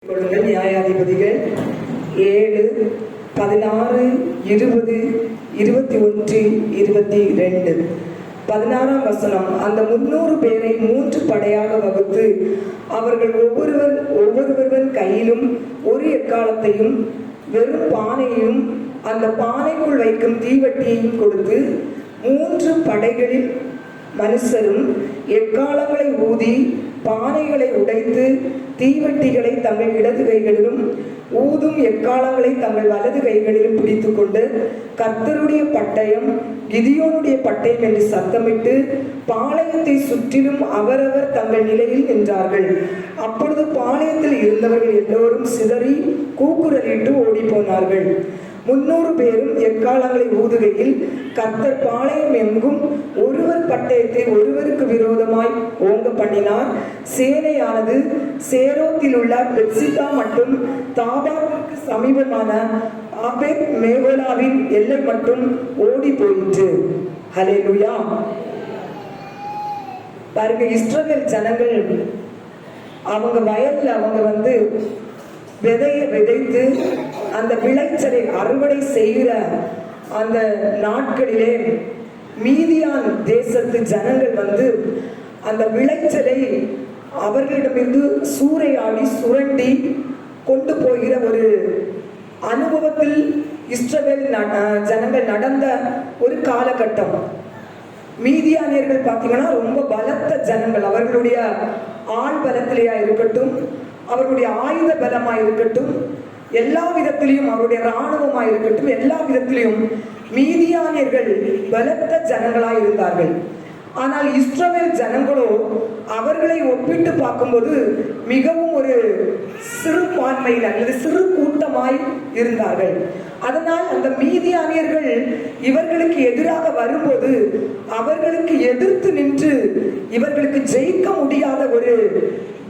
கொள்ளுங்கள். நியாயாதிபதிகள் 7, 16, 20, 21, 22. 16ஆம் வசனம். அந்த 300 பேரை 3 படையாக வகுத்து அவர்கள் ஒவ்வொருவன் கையிலும் ஒரு எக்காலத்தையும் வெறும் பானையையும் அந்த பானைக்குள் வைக்கும் தீவட்டியையும் கொடுத்து 3 படைகளில் மனுஷரும் எக்காலங்களை ஊதி பானைகளை உடைத்து தீவட்டிகளை தங்கள் இடது கைகளிலும் ஊதும் எக்காலங்களை தங்கள் வலது கைகளிலும் பிடித்து கொண்டு கர்த்தருடைய பட்டயம் கிதியோனுடைய பட்டயம் என்று சத்தமிட்டு பாளையத்தை சுற்றிலும் அவரவர் தங்கள் நிலையில் நின்றார்கள். அப்பொழுது பாளையத்தில் இருந்தவர்கள் எல்லோரும் சிதறி கூக்குரலிட்டு ஓடி போனார்கள். 300 பேரும் எக்காலங்களை ஊதுகையில் கர்த்தர் பாளையம் எங்கும் ஒருவர் பட்டயத்தை ஒருவருக்கு விரோதமாய் ஓங்க பண்ணினார். சேனையானது சேரோத்தில் உள்ள பெத்சிதா மற்றும் தாபாருக்கு சமீபமான ஆபேத் மேகோலாவின் எல்லை மட்டும் ஓடி போயிற்று. ஹல்லேலூயா. பாருங்க, இஸ்ரவேல் ஜனங்கள் அவங்க வயல்ல அவங்க விதையை விதைத்து அந்த விளைச்சலை அறுவடை செய்கிற அந்த நாட்களிலே மீதியான் தேசத்து ஜனங்கள் அந்த விளைச்சலை அவர்களிடமிருந்து சூறையாடி சுரண்டி கொண்டு போகிற ஒரு அனுபவத்தில் இஸ்ரவேல் ஜனங்கள் நடந்த ஒரு காலகட்டம். மீதியானியர்கள் பார்த்தீங்கன்னா ரொம்ப பலத்த ஜனங்கள். அவர்களுடைய ஆள் பலத்திலேயா இருக்கட்டும், அவருடைய ஆயுத பலமா இருக்கட்டும், எல்லா விதத்திலையும் அவருடைய இராணுவமா இருக்கட்டும், எல்லா விதத்திலையும் மீதியானியர்கள் பலத்த ஜனங்களாய் இருந்தார்கள். ஆனால் இஸ்ரவேல் ஜனங்களோ அவர்களை ஒப்பிட்டு பார்க்கும்போது மிகவும் ஒரு சிறுபான்மையில் அல்லது சிறு கூட்டமாய் இருந்தார்கள். அதனால் அந்த மீதியானியர்கள் இவர்களுக்கு எதிராக வரும்போது அவர்களுக்கு எதிர்த்து நின்று இவர்களுக்கு ஜெயிக்க முடியாத ஒரு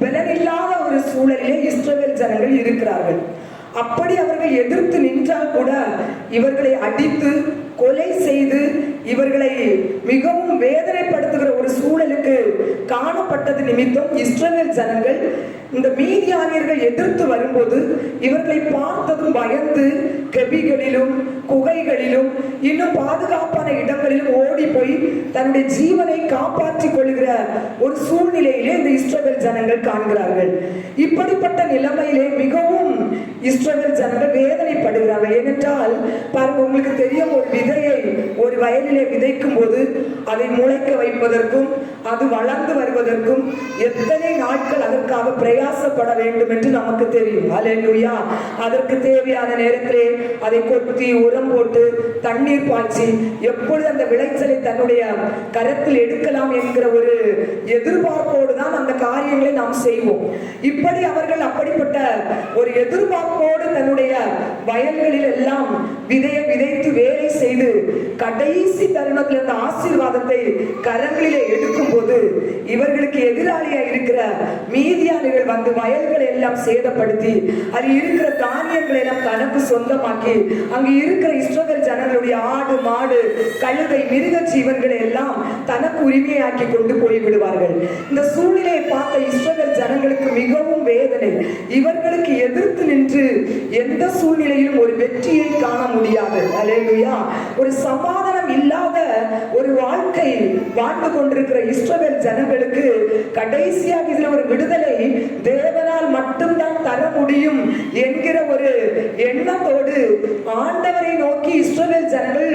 பலனில்லாத ஒரு சூழலிலே இஸ்ரவேல் ஜனங்கள் இருக்கிறார்கள். அப்படி அவர்கள் எதிர்த்து நின்றால் கூட இவர்களை அடித்து கொலை செய்து இவர்களை மிகவும் வேதனைப்படுத்துகிற ஒரு சூழலுக்கு காணப்பட்டது நிமித்தம் இஸ்ரவேல் ஜனங்கள் இந்த மீதியானியர்கள் எதிர்த்து வரும்போது இவர்களை பார்த்ததும் பயந்து கெபிகளிலும் குகைகளிலும் இன்னும் பாதுகாப்பான இடங்களிலும் ஓடி போய் தன்னுடைய ஜீவனை காப்பாற்றிக் கொள்கிற ஒரு சூழ்நிலையிலே இந்த இஸ்ரவேல் ஜனங்கள் காண்கிறார்கள். இப்படிப்பட்ட நிலைமையிலே மிகவும் இஸ்ரவேல் ஜனங்கள் வேதனைப்படுகிறார்கள். ஏனென்றால் பாருங்க, உங்களுக்கு தெரியும், ஒரு விதையை ஒரு வயலிலே விதைக்கும் போது அதை முளைக்க வைப்பதற்கும் அது வளர்ந்து வருவதற்கும் எத்தனை நாட்கள் அதற்காக பிரயாசப்பட வேண்டும் என்று நமக்கு தெரியும். அல்லேலூயா. அதற்கு தேவையான நேரத்திலே அதை கொத்தி உரம் போட்டு தண்ணீர் பாய்ச்சி எப்பொழுது அந்த விளைச்சலை தன்னுடைய கரத்தில் எடுக்கலாம் என்கிற ஒரு எதிர்பார்ப்போடு தான் அந்த காரியங்களை நாம் செய்வோம். இப்படி அவர்கள் அப்படிப்பட்ட ஒரு எதிர்பார்ப்போடு தன்னுடைய வயல்களில் எல்லாம் விதையை விதைத்து வேலை செய்து கடைசி தருணத்தில் அந்த ஆசீர்வாதத்தை கரங்களிலே எடுக்கும் போது இவர்களுக்கு எதிராளியா இருக்கிற மீதியானிகள் வயல்களை எல்லாம் சேதப்படுத்தி அதில் இருக்கிற தானியங்களை எல்லாம் தனக்கு சொந்தமாக்கி அங்கு இருக்கிற இஸ்ரவேல் ஜனங்களுடைய ஆடு மாடு கழுதை மிருக ஜீவன்களை எல்லாம் தனக்கு உரிமையாக்கி கொண்டு போய் விடுவார்கள். இந்த சூழ்நிலையை பார்த்த இஸ்ரவேல் ஜனங்களுக்கு மிகவும் வேதனை. இவர்களுக்கு எதிர்த்து நின்று எந்த சூழ்நிலையிலும் ஒரு வெற்றியை காண முடியாது. அல்லேலூயா. ஒரு சமாதானம் இல்லாத ஒரு வாழ்க்கை வாழ்ந்து கொண்டிருக்கிற இஸ்ரவேல் ஜனங்களுக்கு கடைசியாக இதுல ஒரு விடுதலை தேவனால் மட்டும்தான் தர முடியும் என்கிற ஒரு எண்ணத்தோடு ஆண்டவரை நோக்கி இஸ்ரவேல் ஜனங்கள்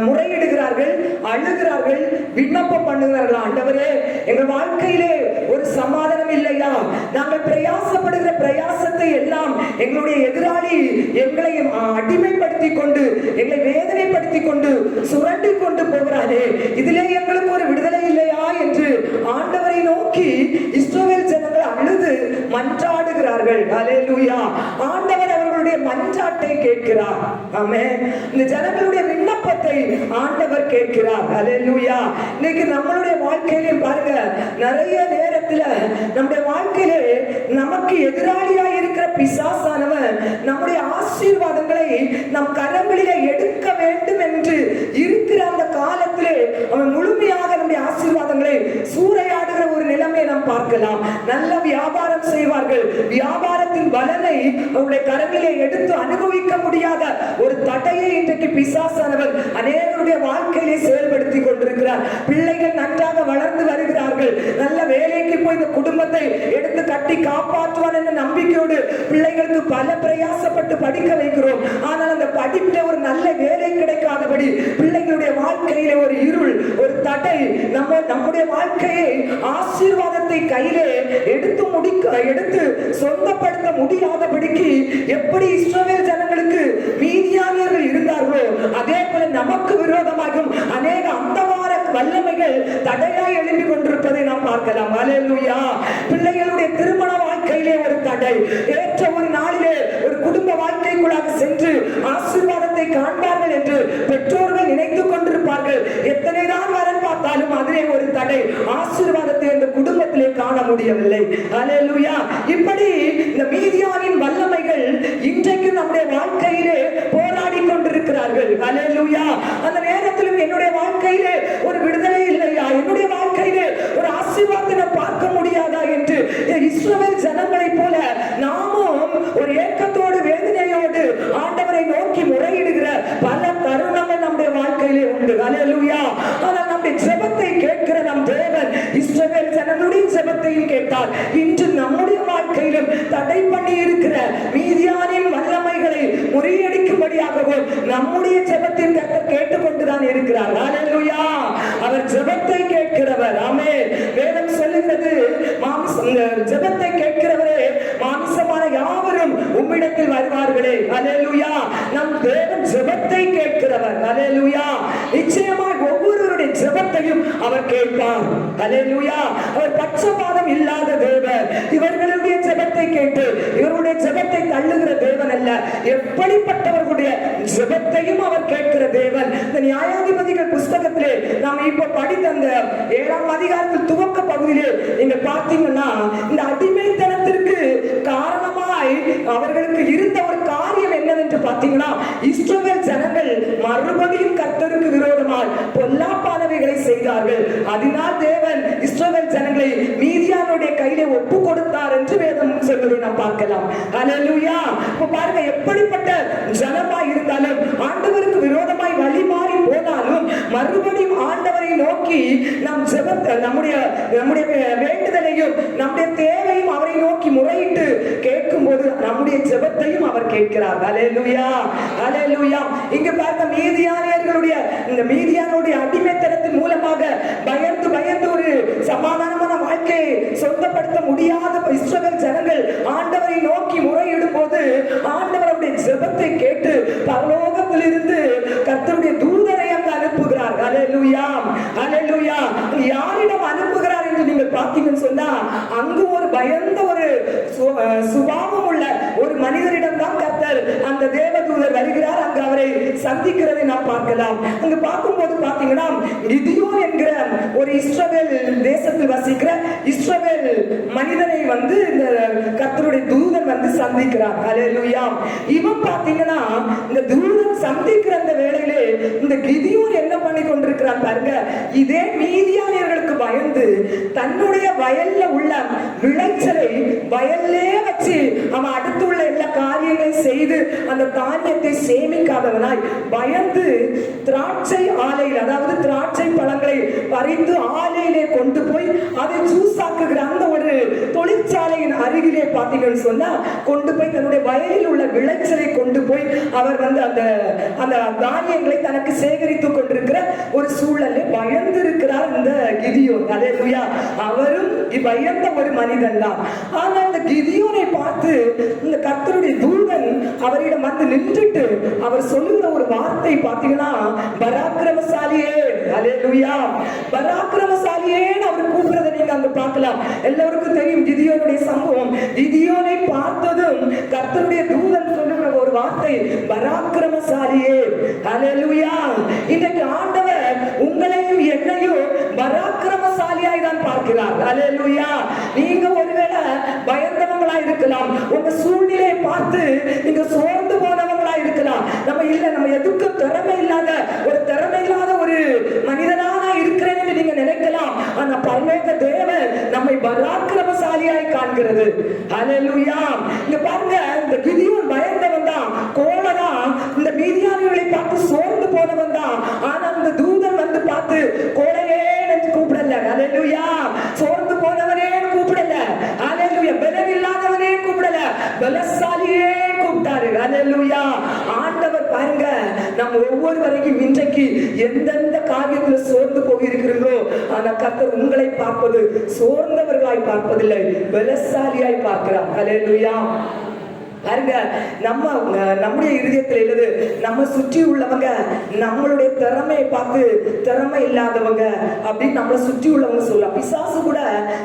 முறையிடுகிறார்கள், அழுகிறார்கள், விண்ணப்பம் பண்ணுகிறார்கள். ஆண்டவரே, எங்கள் வாழ்க்கையிலே ஒரு சமாதானம் இல்லையா? நாங்கள் பிரயாசப்படுகிற பிரயாசத்தை எல்லாம் எங்களுடைய எதிராளி எங்களை அடிமைப்படுத்தி கொண்டு எங்களை வேதனைப்படுத்தி கொண்டு சுரண்டி கொண்டு போகிறாரே, இதிலே எங்களுக்கு ஒரு விடுதலை இல்லையா என்று ஆண்டவரை நோக்கி இஸ்ரவேல் ஜனங்கள் அழுது மன்றாடுகிறார்கள். அல்லேலூயா. ஆண்டவர் அவர்களுடைய மன்றாட்டை கேட்கிறார். ஆமென். இந்த ஜனங்களுடைய விண்ணப்பத்தை ஆண்டவர் கேட்கிறார். அல்லேலூயா. இன்னைக்கு நம்மளுடைய வாழ்க்கையிலே பாருங்க, நிறைய நேரத்துல நம்முடைய வாழ்க்கையிலே நமக்கு எதிராளியாக இருக்கிற பிசாசானவன் நம்முடைய ஆசீர்வாதங்களை நம் கரங்களிலே எடுக்க வேண்டும் என்று இருக்கிற அந்த காலத்திலே அவன் முழுமையாக நம்முடைய ஆசீர்வாதங்களை சூறையாடுகிற ஒரு நிலைமையை நாம் பார்க்க பார்க்கலாம். நல்ல வியாபாரம் செய்வார்கள். வியாபாரத்தின் பலனை அவருடைய கரங்களிலே எடுத்து அனுபவிக்க முடியாத ஒரு தடையை இன்றைக்கு பிசாசானவர் அநேகருடைய வாழ்க்கையிலே செயல்படுத்தி கொண்டிருக்கிறார். பிள்ளைகள் நன்றாக வளர்ந்து வருகிறார்கள். நல்ல வேலைக்கு போய் இந்த குடும்பத்தை எடுத்து கட்டி காப்பாற்றுவான் என்ற நம்பிக்கையோடு பிள்ளைகளுக்கு பல பிரயாசப்பட்டு படிக்க வைக்கிறோம். ஆனால் அந்த படிப்பில் ஒரு நல்ல வேலை கிடைக்காதபடி பிள்ளைகளுடைய வாழ்க்கையிலே ஒரு இருள், ஒரு தடை, நம்முடைய வாழ்க்கையை ஆசீர்வாதத்தை கையிலே எடுத்து சொந்தப்படுத்த முடியாதபடிக்கு எப்படி இஸ்ரவேல் ஜனங்களுக்கு மீதியானியர்கள் இருந்தார்களோ அதே போல நமக்கு விரோதமாகும் அநேக அந்தவார வல்லமைகள் தடையாய் எழுப்பி கொண்டிருப்பதை நாம் பார்க்கலாம். அல்லேலூயா. பிள்ளைகளுடைய திருமண வாழ்க்கையிலே ஒரு தடை, ஏற்ற ஒரு நாளிலே ஒரு குடும்ப வாழ்க்கைக்குள்ளாக சென்று ஆசீர்வாதத்தை காண்பார்கள் என்று பெற்றோர்கள் நினைத்துக் கொண்டிருப்பார்கள். எத்தனை தான் வரன் பார்த்தாலும் அதிலே ஒரு தடை, ஆசீர்வாதத்தை அந்த குடும்பத்திலே காண முடியவில்லை. அல்லேலூயா. இப்படி இந்த மீதியானின் வல்லமைகள் இன்றைக்கு நம்முடைய வாழ்க்கையிலே போராடி கொண்டிருக்கிறார்கள். அல்லேலூயா. அந்த நேரத்திலும் என்னுடைய வாழ்க்கையிலே ஒரு விடுதலை இல்லையா, என்னுடைய வாழ்க்கையிலே ஒரு ஆசீர்வாதத்தை பார்க்க முடியாதா என்று இஸ்ரவேல் ஜனங்களை போல நாமும் ஒரு ஏக்கத்தோடு வேதனையோடு ஆண்டவரை நோக்கி முறையிடுகிற பல தருணங்கள் நம்முடைய வாழ்க்கையிலே உண்டு. அல்லேலூயா. ஆனால் நம்முடைய ஜெபத்தை கேட்கிற நம் தேவன் இஸ்ரவேல் ஜனங்களுடைய ஜெபத்தையும் கேட்டார். இன்று நம்முடைய வாழ்க்கையிலும் தடை பண்ணி இருக்கிற மீதியானின் வல்லமைகளை முறியடிக்கும்படியாகவும் நம்முடைய ஜெபத்தின் கர்த்தர் கேட்டுக்கொண்டுதான் இருக்கிறார். அல்லேலூயா. அவர் ஜெபத்தை கேட்கிறவர். ஆமென். வேதம் சொல்லுகிறது, ஜெபத்தை கேட்கிறவரே மாம்சமான யாவரும் உம்மிடத்தில் வருவார்களே. அல்லேலூயா. நம் தேவன் ஜெபத்தை கேட்கிறவர். அல்லேலூயா. நிச்சயமாக ஒவ்வொருவருடைய ஜெபத்தையும் அவர் கேட்பார். அல்லேலூயா. அவர் பட்சபாதம் இல்லாத தேவன். இவர்களுடைய ஜெபத்தை கேட்டு இவருடைய ஜெபத்தை தள்ளுகிற தேவன் அல்ல, எப்படிப்பட்டவர்களுடைய ஜெபத்தையும் அவர் கேட்கிற தேவன். இந்த நியாயாதிபதிகள் புஸ்தகத்திலே நாம் இப்ப படித்த அந்த 7ஆம் அதிகாரத்தில் துவக்க பகுதியிலே நீங்க பார்த்தீங்கன்னா இந்த அடிமைத்தனத்திற்கு காரணமாய் அவர்களுக்கு இருந்த ஒரு காரியம் என்னவென்று பார்த்தீங்கன்னா, இஸ்ரவேல் ஜனங்கள் மறுபடியும் கர்த்தருக்கு விரோதமாய் பொல்லாப்பானவைகளை செய்தார்கள். அதனால் தேவன் இஸ்ரவேல் ஜனங்களை மீதியானுடைய கையிலே ஒப்பு கொடுத்தார் என்று வேதம் சொல்வதை நாம் பார்க்கலாம். அல்லேலூயா. இப்ப பாருங்க, எப்படிப்பட்ட ஜனமாய் இருந்தாலும் ஆண்டவருக்கு விரோதமாய் வழி மாறி போனாலும் மறுபடியும் ஆண்டவரை நோக்கி நம் ஜெபத்தை, நம்முடைய வேண்டுதலையும் நம்முடைய தேவையும் அவரை நோக்கி முறையிட்டு கேட்கும் போது நம்முடைய ஜெபத்தையும் அவர் கேட்கிறார். அல்லேலூயா. அல்லேலூயா. இங்க பார்த்த மீதியானியர்களுடைய இந்த மீதியானுடைய அடிமைத்தனத்தின் மூலமாக பயந்து ஒரு சமாதானமான வாழ்க்கையை சொந்தப்படுத்த முடியாத இஸ்ரவேல் ஜனங்கள் ஆண்டவரை நோக்கி முறையிடும் போது ஆண்டவருடைய ஜெபத்தை கேட்டு பரலோகத்திலிருந்து கர்த்தருடைய தூதரை அங்கு அனுப்புகிறார். அல்லேலூயா. அல்லேலூயா. யாரிடம் அனுப்புகிறார் என்று நீங்கள் பார்த்தீங்கன்னு சொன்னா அங்கு ஒரு பயந்த ஒரு சுபாவம் உள்ள ஒரு மனிதரிடம் தான் கர்த்தர் அந்த தேவதூதர் வருகிறார். அங்கு அவரை சந்திக்கிறதை நாம் பார்க்கலாம். அங்கு பார்க்கும்போது பார்த்தீங்கன்னா கிதியோன் என்கிற ஒரு இஸ்ரவேல் தேசத்தில் வசிக்கிற இஸ்ரவேல் மனிதனை வந்து இந்த கர்த்தருடைய தூதன் வந்து சந்திக்கிறார். அல்லேலூயா. இவன் பார்த்தீங்கன்னா இந்த தூதன் சந்திக்கிற அந்த வேளையிலே இந்த கிதியோன் என்ன பண்ணி கொண்டிருக்கிறான் பாருங்க. இதே மீதியானியர்களுக்கு பயந்து தன்னுடைய வயல்ல உள்ள விளைச்சலை வயல்லே வச்சு அவன் அடுத்து உள்ள எல்லா காரியங்களையும் செய்து அந்த தானியத்தை சேமிக்காதவனாய் பயந்து திராட்சை ஆலையில், அதாவது திராட்சை பழங்களை பறித்து ஆலையிலே கொண்டு போய் அதை ஜூஸ் ஆக்குகிற அந்த ஒரு தொழிற்சாலையின் அருகிலே பார்த்தீங்கன்னு சொன்னா கொண்டு போய் தன்னுடைய வயலில் உள்ள விளைச்சலை கொண்டு போய் அவர் வந்து அந்த தானியங்களை தனக்கு சேகரித்துக் கொண்டிருக்கிற ஒரு சூழலில் பயந்து இருக்கிறார் இந்த கிதியோன். அல்லேலூயா. அவரும் பயந்த ஒரு மனிதன் தான். ஆனால் இந்த கிதியோனை பார்த்து இந்த கர்த்தருடைய தூதன் அவரிடம் வந்து நின்றுட்டு அவர் சொல்லுகிற ஒரு வார்த்தை பார்த்தீங்கன்னா, பராக்கிரமசாலியே. அல்லேலூயா. பராக்கிரமசாலியே அவர் கூப்பிடுறதை நீங்க அங்க பார்க்கலாம். எல்லாருக்கும் தெரியும் கிதியோனுடைய சம்பவம். கிதியோனை பார்த்ததும் கர்த்தருடைய தூதன் சொல்லுகிற ஒரு வார்த்தை, பராக்கிரமசாலியே. அல்லேலூயா. இன்றைக்கு ஆண்டவர் உங்களையும் என்னையும் பராக்கிரமசாலியாய் தான் பார்க்கிறார். அல்லேலூயா. நீங்க ஒருவேளை பயந்தவங்களா இருக்கலாம், உங்க சூழ்நிலையை பார்த்து நீங்க சோர்ந்து போனவங்களா இருக்கலாம். நம்ம எதுக்கும் திறமை இல்லாத ஒரு மனிதனா இருக்கிறேன் என்று நீங்க நினைக்கலாம். ஆனா பரலோக தேவன் நம்மை பராக்கிரமசாலியாய் காண்கிறது. ஹல்லேலூயா. இங்க பாருங்க, இந்த கிதியோன் பயந்தவன் தான், கோலதான், இந்த மீதியானியர்களை பார்த்து சோர்ந்து போனவன் தான். ஆனா அந்த தூதன் வந்து பார்த்து கோலையே கூப்பிடல. ஹல்லேலூயா. சோர்ந்து போனவனே கூப்பிடல. ஹல்லேலூயா. பலமில்லாதவனே கூப்பிடல, பலசாலியே கூப்பிட்டாரு. ஹல்லேலூயா. ஆண்டவர் பாருங்க, நம்ம ஒவ்வொருவரையும் இன்றைக்கு எந்தெந்த காரியத்துல சோர்ந்து போயிருக்கிறீங்களோ, ஆனா கர்த்தர் உங்களை பார்ப்பது சோர்ந்தவர்களாய் பார்ப்பதில்லை, பலசாலியாய் பார்க்கிறார். ஹல்லேலூயா. பாருங்க, நம்முடைய இருதயத்தில் எழுது, நம்ம சுற்றி உள்ளவங்க நம்மளுடைய திறமையை பார்த்து திறமை இல்லாதவங்க அப்படின்னு நம்மளை சுற்றி உள்ளவங்க சொல்லலாம். பிசாசு கூட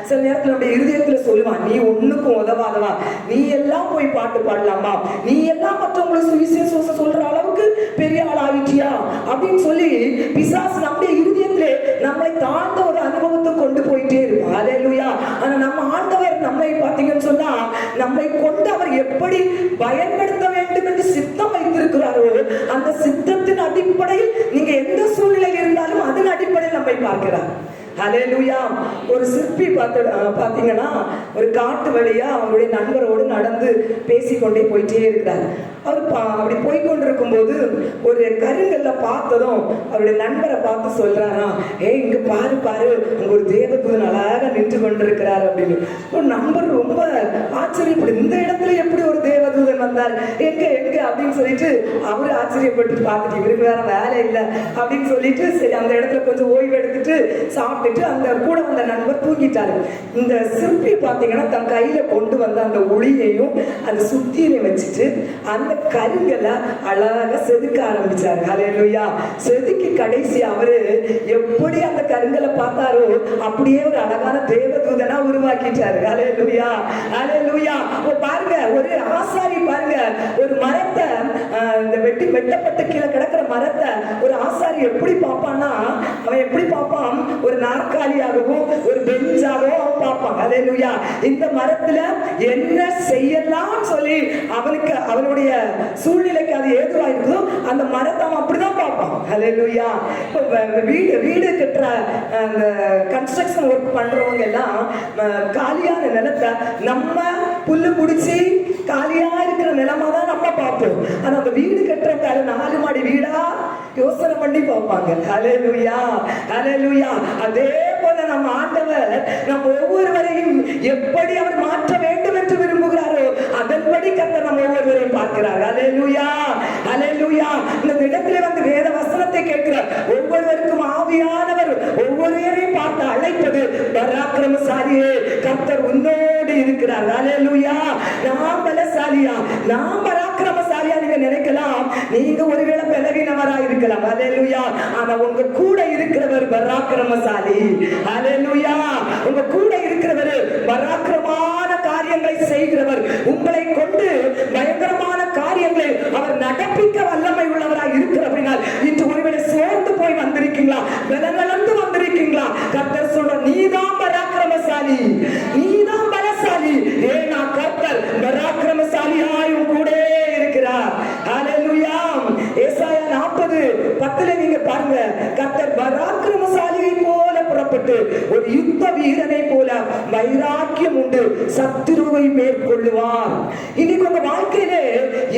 சில நேரத்தில் நம்முடைய இருதயத்துல சொல்லுவான், நீ ஒண்ணுக்கும் உதவாதவா, நீ எல்லாம் போய் பாட்டு பாடலாமா, நீ எல்லாம் மற்றவங்களுக்கு சுவிசேஷம் சொல்ற அளவுக்கு பெரிய ஆள் ஆகிட்டியா அப்படின்னு சொல்லி பிசாசு நம்முடைய இருதயத்திலே நம்மளை தாழ்ந்த ஒரு அனுபவத்தை கொண்டு போயிட்டே இருக்கும். ஹல்லேலூயா. ஆனா நம்ம ஆண்டவர் நம்மை பார்த்தீங்கன்னு சொன்னா, நம்மை கொண்டு அவர் எப்படி பயன்படுத்த வேண்டும் என்று சித்தம் வைத்திருக்கிறாரோ, அந்த சித்தத்தின் அடிப்படையில் நீங்க எந்த சூழ்நிலையில் இருந்தாலும் அதன் அடிப்படையில் நம்மை பார்க்கிறார். ஹல்லேலூயா. ஒரு சிற்பி பாத்தீங்கன்னா, ஒரு காட்டு வழியா அவருடைய நண்பரோடு நடந்து பேசிக்கொண்டே போயிட்டே இருக்கிறார். அவர் அப்படி போய்கொண்டிருக்கும் போது ஒரு கருங்கல்ல பார்த்ததும் அவருடைய நண்பரை பார்த்து சொல்றாரா, இங்க பாரு பாரு, அங்க ஒரு தேவதூதன் அழகாக நின்று கொண்டிருக்கிறார் அப்படின்னு. ஒரு நண்பர் ரொம்ப ஆச்சரியப்படும், இந்த இடத்துல எப்படி ஒரு தேவதூதன் வந்தார், எங்க எங்க அப்படின்னு சொல்லிட்டு அவரு ஆச்சரியப்பட்டு பார்த்துட்டு, இவருக்கு வேற வேலை இல்லை அப்படின்னு சொல்லிட்டு சரி அந்த இடத்துல கொஞ்சம் ஓய்வு எடுத்துட்டு சாப்பிட்டு அந்த கூட வந்த நண்பர் தூங்கிட்டாரு. இந்த சிற்பி பாத்தீங்கன்னா தன் கையில கொண்டு வந்த அந்த ஒளியையும் அந்த சுத்தியையும் வச்சுட்டு அந்த கருங்கலை அழகா செதுக்க ஆரம்பிச்சாரு. ஹல்லேலூயா. செதுக்கி கடைசி அவரு எப்படி அந்த கருங்கலை பார்த்தாரோ அப்படியே ஒரு அழகான தேவதூதனா உருவாக்கிட்டாரு. ஹல்லேலூயா. ஹல்லேலூயா. பாருங்க, ஒரு ஆசாரி பாருங்க, ஒரு மரத்தை இந்த வெட்டப்பட்ட கீழே கிடக்கிற மரத்தை ஒரு ஆசாரி எப்படி பார்ப்பான்னா, அவன் எப்படி பார்ப்பான், ஒரு நாற்காலியாகவும் ஒரு பெஞ்சாகவும் அவன் பார்ப்பான். ஹல்லேலூயா. இந்த மரத்துல என்ன செய்யலாம் சொல்லி அவனுக்கு அவனுடைய சூழ்நிலைக்கு அது ஏதுவா இருக்குதோ அந்த மரத்தை அவன் அப்படிதான் பார்ப்பான். ஹல்லேலூயா. வீடு கட்டுற அந்த கன்ஸ்ட்ரக்ஷன் ஒர்க் பண்றவங்க எல்லாம் காலியான நிலத்தை நம்ம புல்லு பிடிச்சி காலியா இருக்கிற நிலமா தான் நம்ம பார்ப்போம். ஆனா அந்த வீடு கட்டுறவங்க 4 மாடி வீடா யோசனை பண்ணி பார்ப்பாங்க. ஹல்லேலூயா. ஹல்லேலூயா. அதே போல நம்ம ஆண்டவர் நம்ம ஒவ்வொருவரையும் எப்படி அவர் மாற்ற வேண்டும் என்று விரும்புகிறாரோ அதன்படி கர்த்தர் நம்ம ஒவ்வொருவரையும் பார்க்கிறார். ஹல்லேலூயா. ஹல்லேலூயா. இந்த இடத்துல வந்து வேத வசனத்தை கேட்கிற ஒவ்வொருவருக்கும் ஆவியானவர் ஒவ்வொருவரையும் பார்த்து அழைப்பது, பராக்கிரமசாலியே கர்த்தர் உன்னோடு இருக்கிறார். ஹல்லேலூயா. நாம் பலசாலியா, நாம் பராக்கிரமசாலியா நீங்க நினைக்கலாம், நீங்க ஒருவேளை பலவீனவரா இருக்கலாம். ஹல்லேலூயா. ஆனா உங்க கூட இருக்கிறவர் பராக்கிரமசாலி. ஹல்லேலூயா. உங்க கூட இருக்கிறவர் பராக்கிரமான காரியங்களை செய்கிறவர், உங்களை கொண்டு பயங்கரமான காரியங்களை அவர் நடப்பிக்க வல்லமை உள்ளவராக இருக்கிறபடினால் இன்று ஒருவேளை சோர்ந்து போய் வந்திருக்கீங்களா, பலனந்து வந்திருக்கீங்களா, கர்த்தர் சொல்ற நீதான் பராக்கிரமசாலி, நீதான் பலசாலி. ஏன்னா கர்த்தர் பராக்கிரமசாலியாய் கூட இருக்கிறார். ஹல்லேலூயா. ஏசாயா 40:10 நீங்க பாருங்க, கர்த்தர் பராக்கிரமசாலியை போல புறப்பட்டு ஒரு யுத்த வீரனை போல வைராக்கியம் உண்டு சத்துருவை மேற்கொள்ளுவார். இன்னைக்கு உங்க வாழ்க்கையிலே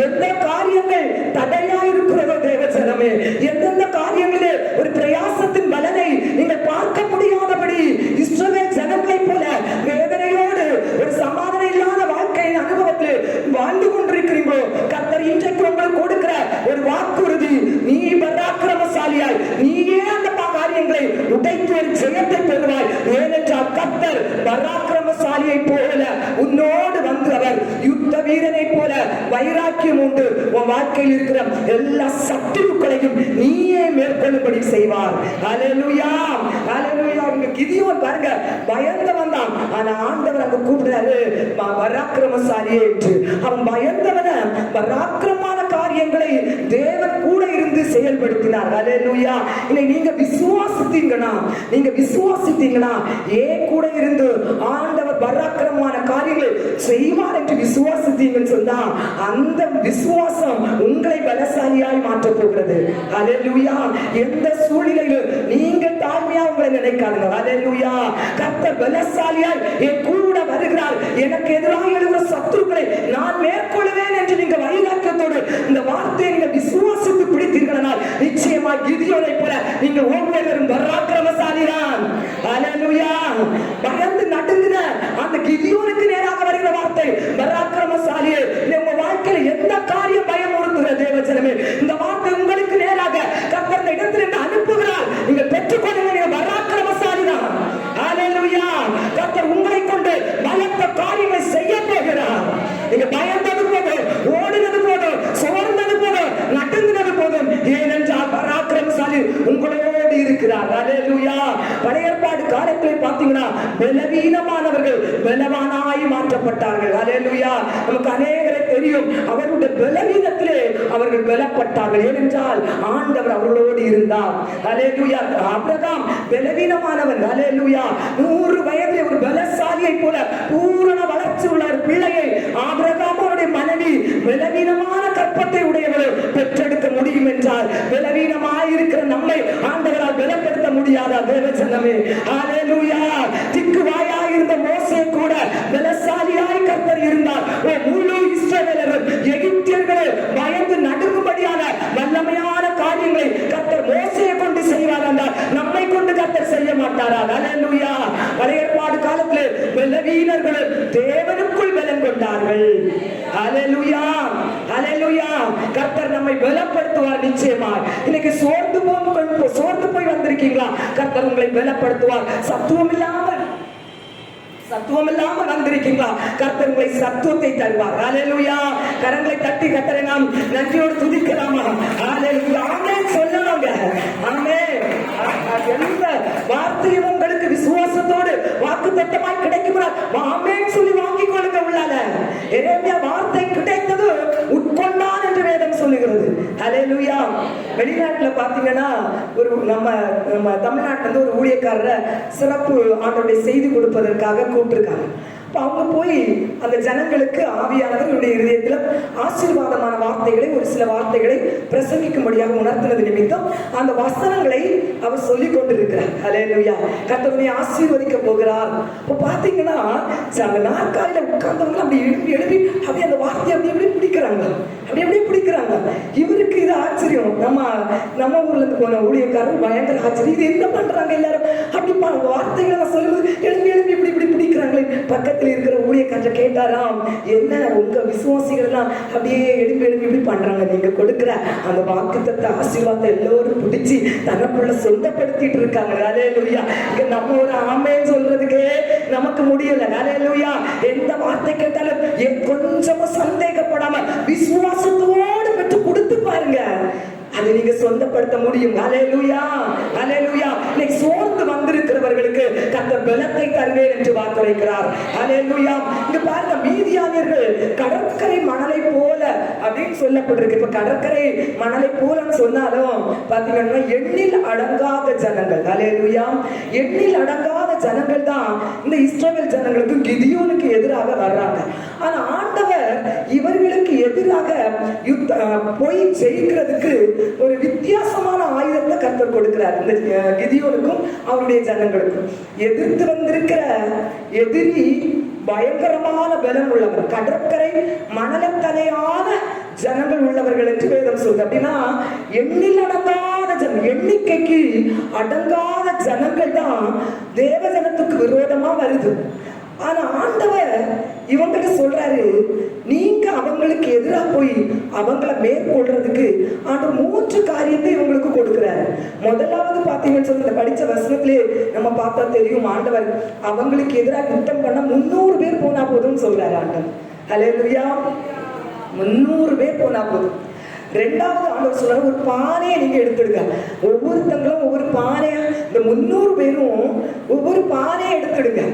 எந்த காரியங்கள் தடையா இருக்கிறதோ தேவஜனமே, எந்தெந்த காரியங்களே ஒரு பிரயாசத்தின் பலனை நீங்கள் பார்க்க முடியாதபடி இஸ்ரவேல் ஜனங்களை போல வேதனையோடு ஒரு சமாதானம் இல்லாத வாழ்க்கையின் அனுபவத்தில் வாழ்ந்து கொண்டிருக்கிறீங்களோ, கர்த்தர் இன்றைக்கு உங்களுக்கு கொடுக்கிற ஒரு வாக்குறுதி, நீ பராக்கிரமசாலியாய் நீயே அந்த காரியங்களை உடைத்து ஒரு ஜெயத்தை பெறுவாய். ஏனென்றால் கர்த்தர் பராக்கிரமசாலியை போல உன்னோடு வந்து அவர் யுத்த வீரனை போல வைராக்கியம் உண்டு உன் வாழ்க்கையில் இருக்கிற எல்லா சத்துருக்களையும் நீயே மேற்கொள்ளும்படி செய்வார். ஹல்லேலூயா. ஹல்லேலூயா. இங்க கிதியோன் பாருங்க, பயந்தவன் தான், ஆனா ஆண்டவர் அங்க கூப்பிடுறாரு பராக்கிரமசாலியே என்று. அவன் பயந்தவன பராக்கிரமான காரியங்களை தேவன் கூட இருந்து செயல்படுத்தினார். ஹல்லேலூயா. இல்லை நீங்க விசுவாசித்தீங்கன்னா, நீங்க விசுவாசித்தீங்கன்னா ஏன் கூட இருந்து ஆண்டவர் பராக்கிரமான காரியங்களை செய்வார் என்று விசுவாசித்தீங்கன்னு சொன்னா அந்த விசுவாசம் உங்களை பலசாலியாய் மாற்ற போகிறது. ஹல்லேலூயா. எந்த சூழ்நிலையிலும் நீங்கள் தாழ்மையா உங்களை நினைக்காதுங்க. ஹல்லேலூயா. கர்த்தர் பலசாலியாய் என் கூட வருகிறார், எனக்கு எதிராக எழுகிற சத்துருக்களை நான் மேற்கொள்வேன் என்று நீங்க வைராக்கியத்தோடு இந்த வார்த்தையை நீங்க விசுவாசித்து பிடித்தீர்களானால் நிச்சயமா கிதியோனை போல நீங்க ஒவ்வொருவரும் பராக்கிரமசாலிதான். ஹல்லேலூயா. பயந்து நடுங்கின அந்த கிதியோனுக்கு நேராக வருகிற வார்த்தை பராக்கிரமசாலியே. உங்க வாழ்க்கையில எந்த காரியம் பயமுறுத்துகிற தேவஜனமே, இந்த வார்த்தை உங்களுக்கு நேராக கர்த்தர் இந்த இடத்துல இருந்து அனுப்புகிறார். நீங்க பெற்றுக்கொள்ளுங்க, நீங்க பராக்கிரமசாலிதான். ஹல்லேலூயா. கர்த்தர் உங்களை கொண்டு பலத்த காரியங்களை செய்ய போகிறார். நீங்க பயந்தது போதும், ஓடினது போதும், சோர்ந்தது போதும், நடுங்கினது போதும், ஏனென்றால் பராக்கிரமசாலி உங்களோடு இருக்கிறார். ஹல்லேலூயா. பழைய ஏற்பாடு காலத்தில் பார்த்தீங்கன்னா பலவீனமானவர்கள் பலவானாய் மாற்றப்பட்டார்கள். ஹல்லேலூயா. நமக்கு அநேகரை தெரியும், அவருடைய பலவீனத்திலே அவர்கள் பலப்பட்டார்கள். ஏனென்றால் ஆண்டவர் அவர்களோடு இருந்தார். ஹல்லேலூயா. ஆபிரகாம் பலவீனமானவன். ஹல்லேலூயா. 100 வயதில் ஒரு பலசாலியை போல பூரண வளர்ச்சி உள்ள ஒரு பிள்ளையை ஆபிரகாம் அவருடைய மனைவி பலவீனமான கற்பத்தை உடையவர்கள் பெற்றெடுக்க முடியும் என்றால் பலவீனமாயிருக்கிற நம்மை ஆண்டவரால் பலப்படுத்த முடியாதா தேவஜனமே? ஹல்லேலூயா. திக்குவாயாய் இருந்த மோசே கூட பலசாலியாய் கர்த்தர் இருந்தார். முழு இஸ்ரவேலரும் எகிப்தியர்களை பயந்து நடுங்கும்படியான வல்லமையான காரியங்களை கர்த்தர் மோசேயை கொண்டு செய்வார் என்றால் நம்மை கொண்டு கர்த்தர் செய்ய மாட்டாரா? ஹல்லேலூயா. பழைய ஏற்பாடு காலத்தில் பலவீனர்கள் தேவனுக்குள் பலம் கொண்டார்கள். ஹல்லேலூயா. ஹல்லேலூயா. கர்த்தர் நம்மை பலப்படுத்துவார் நிச்சயமா. இன்னைக்கு சோர்ந்து போய் வந்திருக்கீங்களா? கர்த்தர் உங்களை பலப்படுத்துவார். சத்துவம் இல்லாமல் வந்திருக்கீங்களா? கர்த்தர் உங்களை சத்துவத்தை தருவார். ஹல்லேலூயா. கரங்களை தட்டி கர்த்தரை நாம் நன்றியோடு துதிக்கலாமா? ஹல்லேலூயா. ஆமென் சொல்லலாங்க. ஆமென். எந்த வார்த்தையும் உங்களுக்கு விசுவாசத்தோடு வாக்குத்தத்தமாய் கிடைக்குமா? ஆமென் சொல்லி வாங்கிக் கொள்ளுங்க உள்ளால. எரேமியா வார்த்தை கிடைத்தது உட்கொண்டான் என்று வேதம் சொல்லுகிறது. ஹல்லேலூயா. வெளிநாட்டுல பாத்தீங்கன்னா ஒரு நம்ம தமிழ்நாட்டுல ஒரு ஊழியக்காரரை சிறப்பு ஆண்டவருடைய செய்தி கொடுப்பதற்காக கூப்பிட்டிருக்காங்க. அவங்க போய் அந்த ஜனங்களுக்கு ஆவியானவர்களுடைய இதயத்துல ஆசீர்வாதமான வார்த்தைகளை, ஒரு சில வார்த்தைகளை பிரசங்கிக்கும்படியாக உணர்த்தினது நிமித்தம் அந்த வசனங்களை அவர் சொல்லிக் கொண்டிருக்கிறார். ஹல்லேலூயா. கர்த்தர் உன்னை ஆசீர்வதிக்க போகிறார். இப்போ பாத்தீங்கன்னா அந்த நாற்காலியில உட்கார்ந்தவங்க அப்படி எழுப்பி அப்படியே அந்த வார்த்தையை அப்படி பிடிக்கிறாங்க. இவருக்கு இது ஆச்சரியம். நம்ம ஊர்ல இருந்து போன ஊழியக்காரர் பயங்கர ஆச்சரியம். இது என்ன பண்றாங்க எல்லாரும் அப்படி வார்த்தைகளை சொல்லும்போது எழுப்பி இப்படி பிடிக்கிறாங்களே. பக்கத்தில் இருக்கிற ஊழியக்காரர் கேட்டாராம், என்ன உங்க விசுவாசிகள் எல்லாம் அப்படியே எழுப்பி இப்படி பண்றாங்க, நீங்க கொடுக்கிற அந்த வாக்குத்தத்த ஆசீர்வாதத்தை எல்லோரும் பிடிச்சி தனக்குள்ள சொந்தப்படுத்திட்டு இருக்காங்க. ஹல்லேலூயா. இங்க நம்ம ஒரு ஆமென் சொல்றதுக்கே நமக்கு முடியல. ஹல்லேலூயா. எந்த வார்த்தை கேட்டாலும் கொஞ்சமும் சந்தேகப்படாம விசுவாசத்தோடு பெற்று கொடுத்து பாருங்க, அதை நீங்க சொந்தப்படுத்த முடியும். ஹல்லேலூயா. ஹல்லேலூயா. இன்னைக்கு சோர்ந்து வந்திருக்கிறவர்களுக்கு கர்த்தர் பலத்தை தருவேன் என்று வாக்களிக்கிறார். ஹல்லேலூயா. இங்க பாருங்க, மீதியானியர்கள் கடற்கரை மணலை போல அப்படின்னு சொல்லப்பட்டிருக்கு. இப்ப கடற்கரை மணலை போலன்னு சொன்னாலும் பாத்தீங்கன்னா எண்ணில் அடங்காத ஜனங்கள். ஹல்லேலூயா. எண்ணில் அடங்காத ஜனங்கள் தான் இந்த இஸ்ரவேல் ஜனங்களுக்கு கிதியோனுக்கு எதிராக வர்றாங்க. ஆனா ஆண்டவர் இவர்களுக்கு எதிராக போய் ஜெயிக்கிறதுக்கு ஒரு வித்தியாசமான ஆயுதத்தை கர்த்தர் கொடுக்கிறார். இந்த கிதியோனுக்கும் அவருடைய ஜனங்களுக்கும் எதிர்த்து வந்திருக்கிற எதிரி பயங்கரமான பலம் உள்ளவர், கடற்கரை மணலத்தனையான ஜனங்கள் உள்ளவர்கள் என்று வேதம் சொல்லுது. அப்படின்னா எண்ணில் அடங்காத எண்ணிக்கைக்கு அடங்காத ஜனங்கள் தான் தேவ ஜனத்துக்கு விரோதமா வருது. ஆனா ஆண்டவர் இவங்களுக்கு சொல்றாரு, நீங்க அவங்களுக்கு எதிராக போய் அவங்களை மேற்கொள்றதுக்கு ஆண்டவர் 3 காரியத்தை இவங்களுக்கு கொடுக்கிறாரு. முதலாவது பாத்தீங்கன்னு சொல்லி படிச்ச வசனத்திலே நம்ம பார்த்தா தெரியும், ஆண்டவர் அவங்களுக்கு எதிராக யுத்தம் பண்ண 300 பேர் போனா போதும் சொல்றாரு ஆண்டவர். ஹல்லேலூயா. 300 பேர் போனா போதும். ரெண்டாவது ஆண்டவர் சொல்றாரு, ஒரு பானையை நீங்க எடுத்துடுங்க. ஒவ்வொருத்தங்களும் ஒவ்வொரு பானையா, இந்த 300 பேரும் ஒவ்வொரு பானையை எடுத்துடுங்க.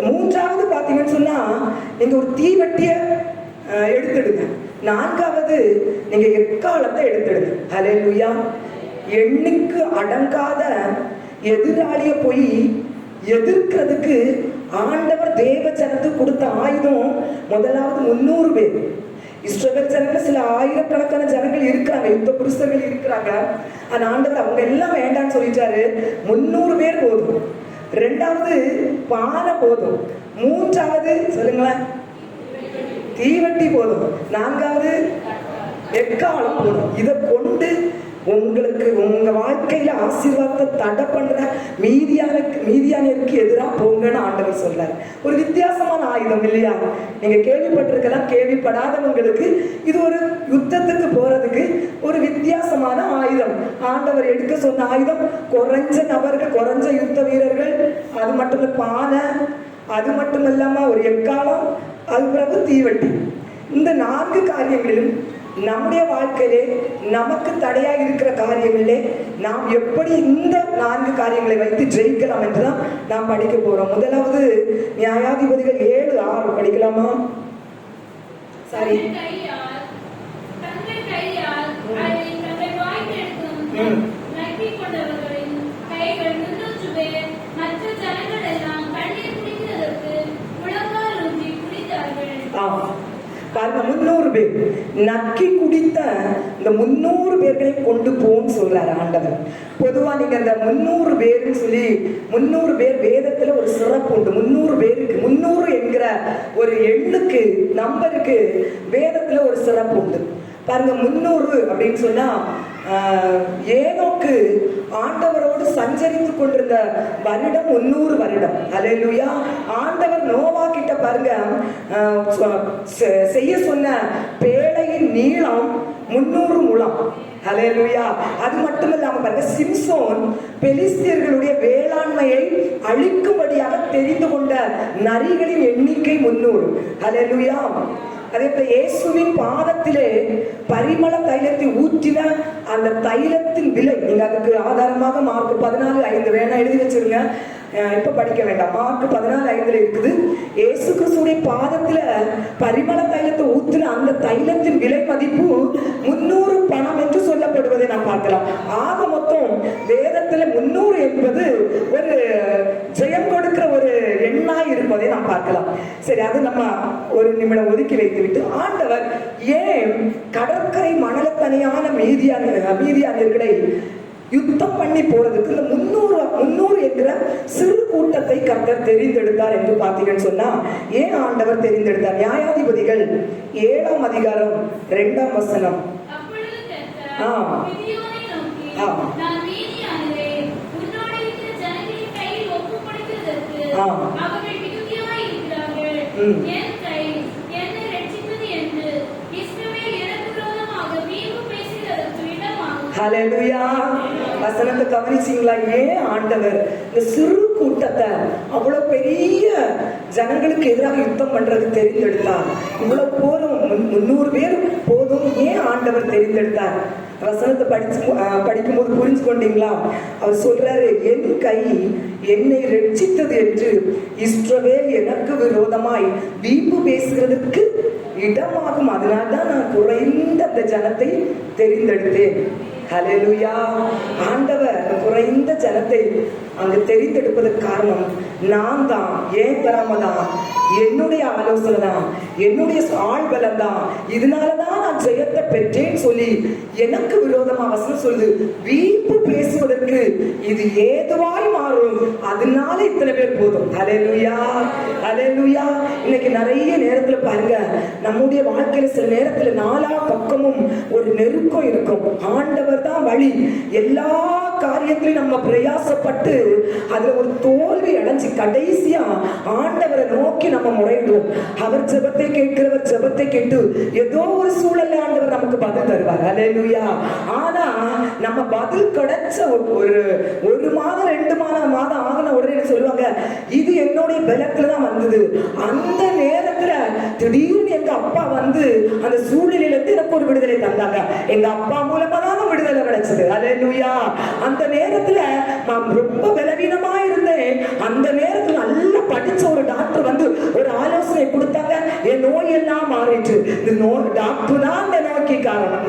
மூன்றாவது பாத்தீங்கன்னு சொன்னா நீங்க ஒரு தீவட்டிய எடுத்துடுங்க. நான்காவது நீங்க எக்காலத்தை எடுத்துடுங்க. ஹல்லேலூயா. எண்ணிக்கு அடங்காத எதிராளிய போய் எதிர்க்கிறதுக்கு ஆண்டவர் தேவ ஜனத்துக்கு கொடுத்த ஆயுதம் முதலாவது 300 பேர். இஸ்ரவேல் ஜனங்கள் சில ஆயிரக்கணக்கான ஜனங்கள் இருக்கிறாங்க, யுத்த புருஷர்கள் இருக்கிறாங்க. ஆனா ஆண்டவர் அவங்க எல்லாம் வேண்டாம்னு சொல்லிட்டாரு. 300 பேர் போதும். 2வது பானை போதும். 3வது சொல்லுங்களேன் தீவட்டி போதும். 4வது எக்காலம் போதும். இதை கொண்டு உங்களுக்கு உங்க வாழ்க்கையில ஆசீர்வாதத்தை தடை பண்ற மீதியானருக்கு எதிராக போங்கன்னு ஆண்டவர் சொல்றாரு. ஒரு வித்தியாசமான ஆயுதம் இல்லையா? நீங்க கேள்விப்பட்டிருக்கலாம், கேள்விப்படாதவங்களுக்கு இது ஒரு யுத்தத்துக்கு போறதுக்கு ஒரு வித்தியாசமான ஆயுதம். ஆண்டவர் எடுக்க சொன்ன ஆயுதம் குறைஞ்ச நபர்கள், குறைஞ்ச யுத்த வீரர்கள், அது மட்டும் இல்ல பானை, அது மட்டும் இல்லாம ஒரு எக்காலம், அது பிறகு தீவட்டி. இந்த 4 காரியங்களிலும் நம்முடைய வாழ்க்கையிலே நமக்கு தடையாக இருக்கிற காரியங்களிலே நாம் எப்படி இந்த 4 காரியங்களை வைத்து ஜெயிக்கலாம் என்றுதான் நாம் படிக்க போறோம். முதலாவது நியாயாதிபதிகள் 7:6 படிக்கலாமா? சரி. பாருங்க, 300 பேர் நக்கி குடித்த இந்த 300 பேர்களை கொண்டு போன்னு சொல்றாரு ஆண்டவர். பொதுவா நீங்க இந்த 300 பேருன்னு சொல்லி 300 பேர் வேதத்துல ஒரு சிறப்பு உண்டு. 300 பேருக்கு 300 என்கிற ஒரு எண்ணுக்கு, நம்பருக்கு வேதத்துல ஒரு சிறப்பு உண்டு. பாருங்க, 300 அப்படின்னு சொன்னா ஏனோக்கு ஆண்டவரோடு சஞ்சரித்து கொண்டிருந்த வருடம் 300 வருடம். அல்லேலூயா. ஆண்டவர் நோவா கிட்ட பாருங்க செய்ய சொன்ன பேழையின் நீளம் 300 முழம். அல்லேலூயா. அது மட்டும் இல்லாம பாருங்க, சிம்சோன் பெலிஸ்தியர்களுடைய வேளாண்மையை அழிக்கும்படியாக தெரிந்து கொண்ட நரிகளின் எண்ணிக்கை 300. அல்லேலூயா. அதே போல இயேசுவின் பாதத்திலே பரிமள தைலத்தை ஊற்றின அந்த தைலத்தின் விலை, நீங்க அதுக்கு ஆதாரமாக மார்க் 14:5 வேணா எழுதி வச்சிருங்க, இப்ப படிக்க வேண்டாம். மார்க் 14:5 இருக்குது. இயேசு கிறிஸ்துவின் பாதத்துல பரிமள தைலத்தை ஊற்றின அந்த தைலத்தின் விலை மதிப்பு 300 பணம் என்று சொல்லப்படுவதை நாம் பார்க்கலாம். ஆக மொத்தம் வேதத்துல 300 என்பது ஒரு ஜெயம் கொடுக்கிற ஒரு எண்ணாய் இருப்பதை நாம் பார்க்கலாம். சரி, அது நம்ம ஒரு நிமிடம் ஒதுக்கி வைத்துவிட்டு, ஆண்டவர் ஏன் கடற்கரை மணலத்தனையான மீதியானியர்களை யுத்தம் பண்ணி போறதுக்கு இந்த 300 என்கிற சிறு கூட்டத்தை கர்த்தர் தெரிந்தெடுத்தார் என்று பார்த்தீங்கன்னு சொன்னா, ஏன் ஆண்டவர் தெரிந்தெடுத்தார்? நியாயாதிபதிகள் 7ஆம் அதிகாரம் 2ஆம் வசனம். ஹல்லேலூயா. வசனத்தை கவனிச்சீங்களா? ஏன் ஆண்டவர் இந்த சிறு கூட்டத்தை அவ்வளவு பெரிய ஜனங்களுக்கு எதிராக யுத்தம் பண்றது தெரிந்தெடுத்தார்? இவ்வளவு போதும், 300 பேர் போதும், ஏன் ஆண்டவர் தெரிந்தெடுத்தார்? வசனத்தை படிக்கும்போது புரிஞ்சு கொண்டீங்களா? அவர் சொல்றாரு, என் கை என்னை ரட்சித்தது என்று இஸ்ரவேல் எனக்கு விரோதமாய் வீம்பு பேசுகிறதுக்கு இடமாகும். அதனால்தான் நான் குறைந்த அந்த ஜனத்தை தெரிந்தெடுத்தேன். ஹல்லேலூயா. ஆண்டவர் குறைந்த ஜனத்தை அங்கு தெரிந்தெடுப்பதற்கு காரணம் நான் தான், ஏன் திறமை தான், என்னுடைய ஆலோசனை தான், என்னுடைய ஆழ்பலம் தான். இதனாலதான் நான் ஜெயத்தை பெற்றேன்னு சொல்லி எனக்கு விரோதமா வசனம் சொல்லுது. வீம்பு பேசுவதற்கு இது ஏதுவாய் மாறும். அதனால இத்தனை பேர் போதும். ஹல்லேலூயா, ஹல்லேலூயா. இன்னைக்கு நிறைய நேரத்துல பாருங்க, நம்முடைய வாழ்க்கையில சில நேரத்துல 4 பக்கமும் ஒரு நெருக்கம் இருக்கும். ஆண்டவர் தான் வழி. எல்லா காரியத்திலையும் நம்ம பிரயாசப்பட்டு அதுல ஒரு தோல்வி அடைஞ்சு கடைசியா ஆண்டவரை நோக்கி நம்ம முறையிடுவோம். அவர் ஜெபத்தை கேட்கிறவர் ஜெபத்தை கேட்டு ஏதோ ஒரு சூழல்ல ஆண்டவர் நமக்கு பதில் தருவார். ஹல்லேலூயா. ஆனா நம்ம பதில் கிடைச்ச ஒரு மாதம் 2 மாதம் ஆகின உடனே சொல்லுவாங்க, இது என்னுடைய பலத்துல தான் வந்தது. அந்த நேரத்துல திடீர்னு எங்க அப்பா வந்து அந்த சூழ்நிலையில இருந்து எனக்கு ஒரு விடுதலை தந்தாங்க. எங்க அப்பா மூலமா தான் விடுதலை கிடைச்சது. ஹல்லேலூயா. அந்த நேரத்துல நான் ரொம்ப பலவீனமா இருந்தேன். அந்த நேரத்துல நல்லா படிச்ச ஒரு டாக்டர் வந்து ஒரு ஆலோசனை கொடுத்தாங்க. என் நோய் எல்லாம் மாறிட்டு, இந்த நோய் டாக்டர் தான் இந்த நோய்க்கு காரணம்,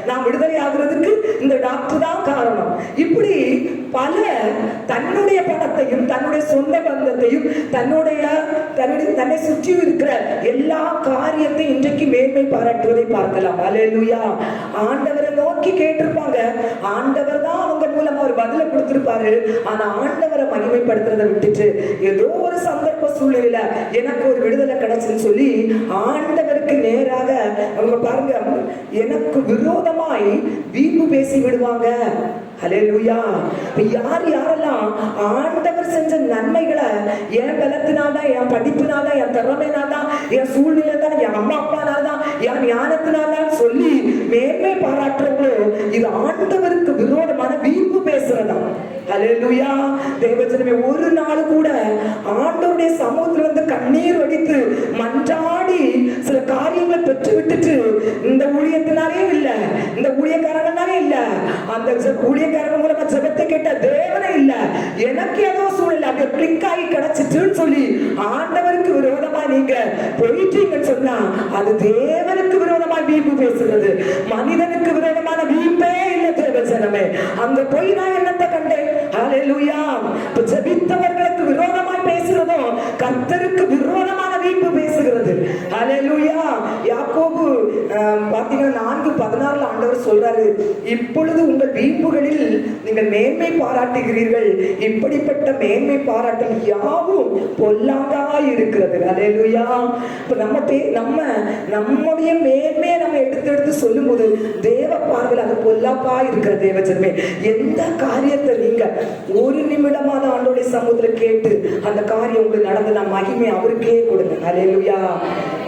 நான் விடுதலை ஆகுறதுக்கு இந்த டாக்டர் தான் காரணம். இப்படி பல தன்னுடைய பணத்தையும் தன்னுடைய சொந்த பந்தத்தையும் தன்னை சுற்றி இருக்கிற எல்லா காரியத்தையும் இன்றைக்கு மேன்மை பாராட்டுவதை பார்க்கலாம். அல்லேலூயா. ஆண்டவரை நோக்கி கேட்டிருப்பாங்க, ஆண்டவர் தான் அவங்க மூலமா ஒரு பதில கொடுத்திருப்பாரு. ஆனா ஆண்டவரை மகிமைப்படுத்துறதை விட்டுட்டு ஏதோ ஒரு சந்தர்ப்ப சூழ்நிலையில எனக்கு ஒரு விடுதலை கிடைச்சுன்னு சொல்லி ஆண்டவருக்கு நேராக அவங்க பாருங்க எனக்கு விரோதமாய் வீம்பு பேசி விடுவாங்க. ஹல்லேலூயா. யார் யாரெல்லாம் ஆண்டவர் செஞ்ச நன்மைகளை என் பலத்தினால்தான், என் படிப்பினால்தான், என் திறமையினால்தான், என் சூழ்நிலை தான், என் அம்மா அப்பானால்தான், என் ஞானத்தினால்தான் சொல்லி மேன்மை பாராட்டுறவங்களோ இது ஆண்டவருக்கு விரோதமான வீம்பு பேசுறதா. ஹல்லேலூயா. தேவஜனமே, ஒரு நாள் கூட ஆண்டவருடைய சமூகத்துல வந்து கண்ணீர் வடித்து மன்றாடி சில காரியங்களை பெற்று விட்டுட்டு இந்த ஊழியத்தினாலே இல்ல, இந்த ஊழியக்காரனாலே இல்ல, அந்த ஊழியக்காரன் மூலமா ஜெபத்தை கேட்ட தேவனே இல்ல, எனக்கு ஏதோ சூழ்நிலை அப்படியே கிளிக் ஆகி கிடைச்சிட்டுன்னு சொல்லி ஆண்டவருக்கு விரோதமா நீங்க போயிட்டீங்கன்னு சொன்னா அது தேவனுக்கு விரோதமா வீம்பு பேசுறது, மனிதனுக்கு விரோதமான வீம்பே இல்ல. தேவஜனமே, அங்க போய் நான் என்னத்தை கண்டேன்? ஹல்லேலூயா. ஜெபித்தவர்களுக்கு விரோதமாய் பேசுறதும் கர்த்தருக்கு விரோதமான வீம்பு பேசுகிறது. ஹல்லேலூயா. யாக்கோபு பாத்தீங்கன்னா 4:16 ஆண்டவர் சொல்றாரு, இப்பொழுது உங்கள் வீம்புகளில் நீங்கள் மேன்மை பாராட்டுகிறீர்கள், இப்படிப்பட்ட மேன்மை பாராட்டல் யாவும் பொல்லாங்காய் இருக்கிறது. ஹல்லேலூயா. இப்ப நம்முடைய மேன்மையை நம்ம எடுத்து சொல்லும் போது தேவ பார்வையில் அது பொல்லாப்பா இருக்கிற. தேவஜனமே, எந்த காரியத்தை நீங்க ஒரு நிமிடமான ஆண்டோடைய சமூகத்துல கேட்டு அந்த காரியம் உங்களுக்கு நடந்து நான் மகிமை அவருக்கே கொடுங்க. ஹல்லேலூயா.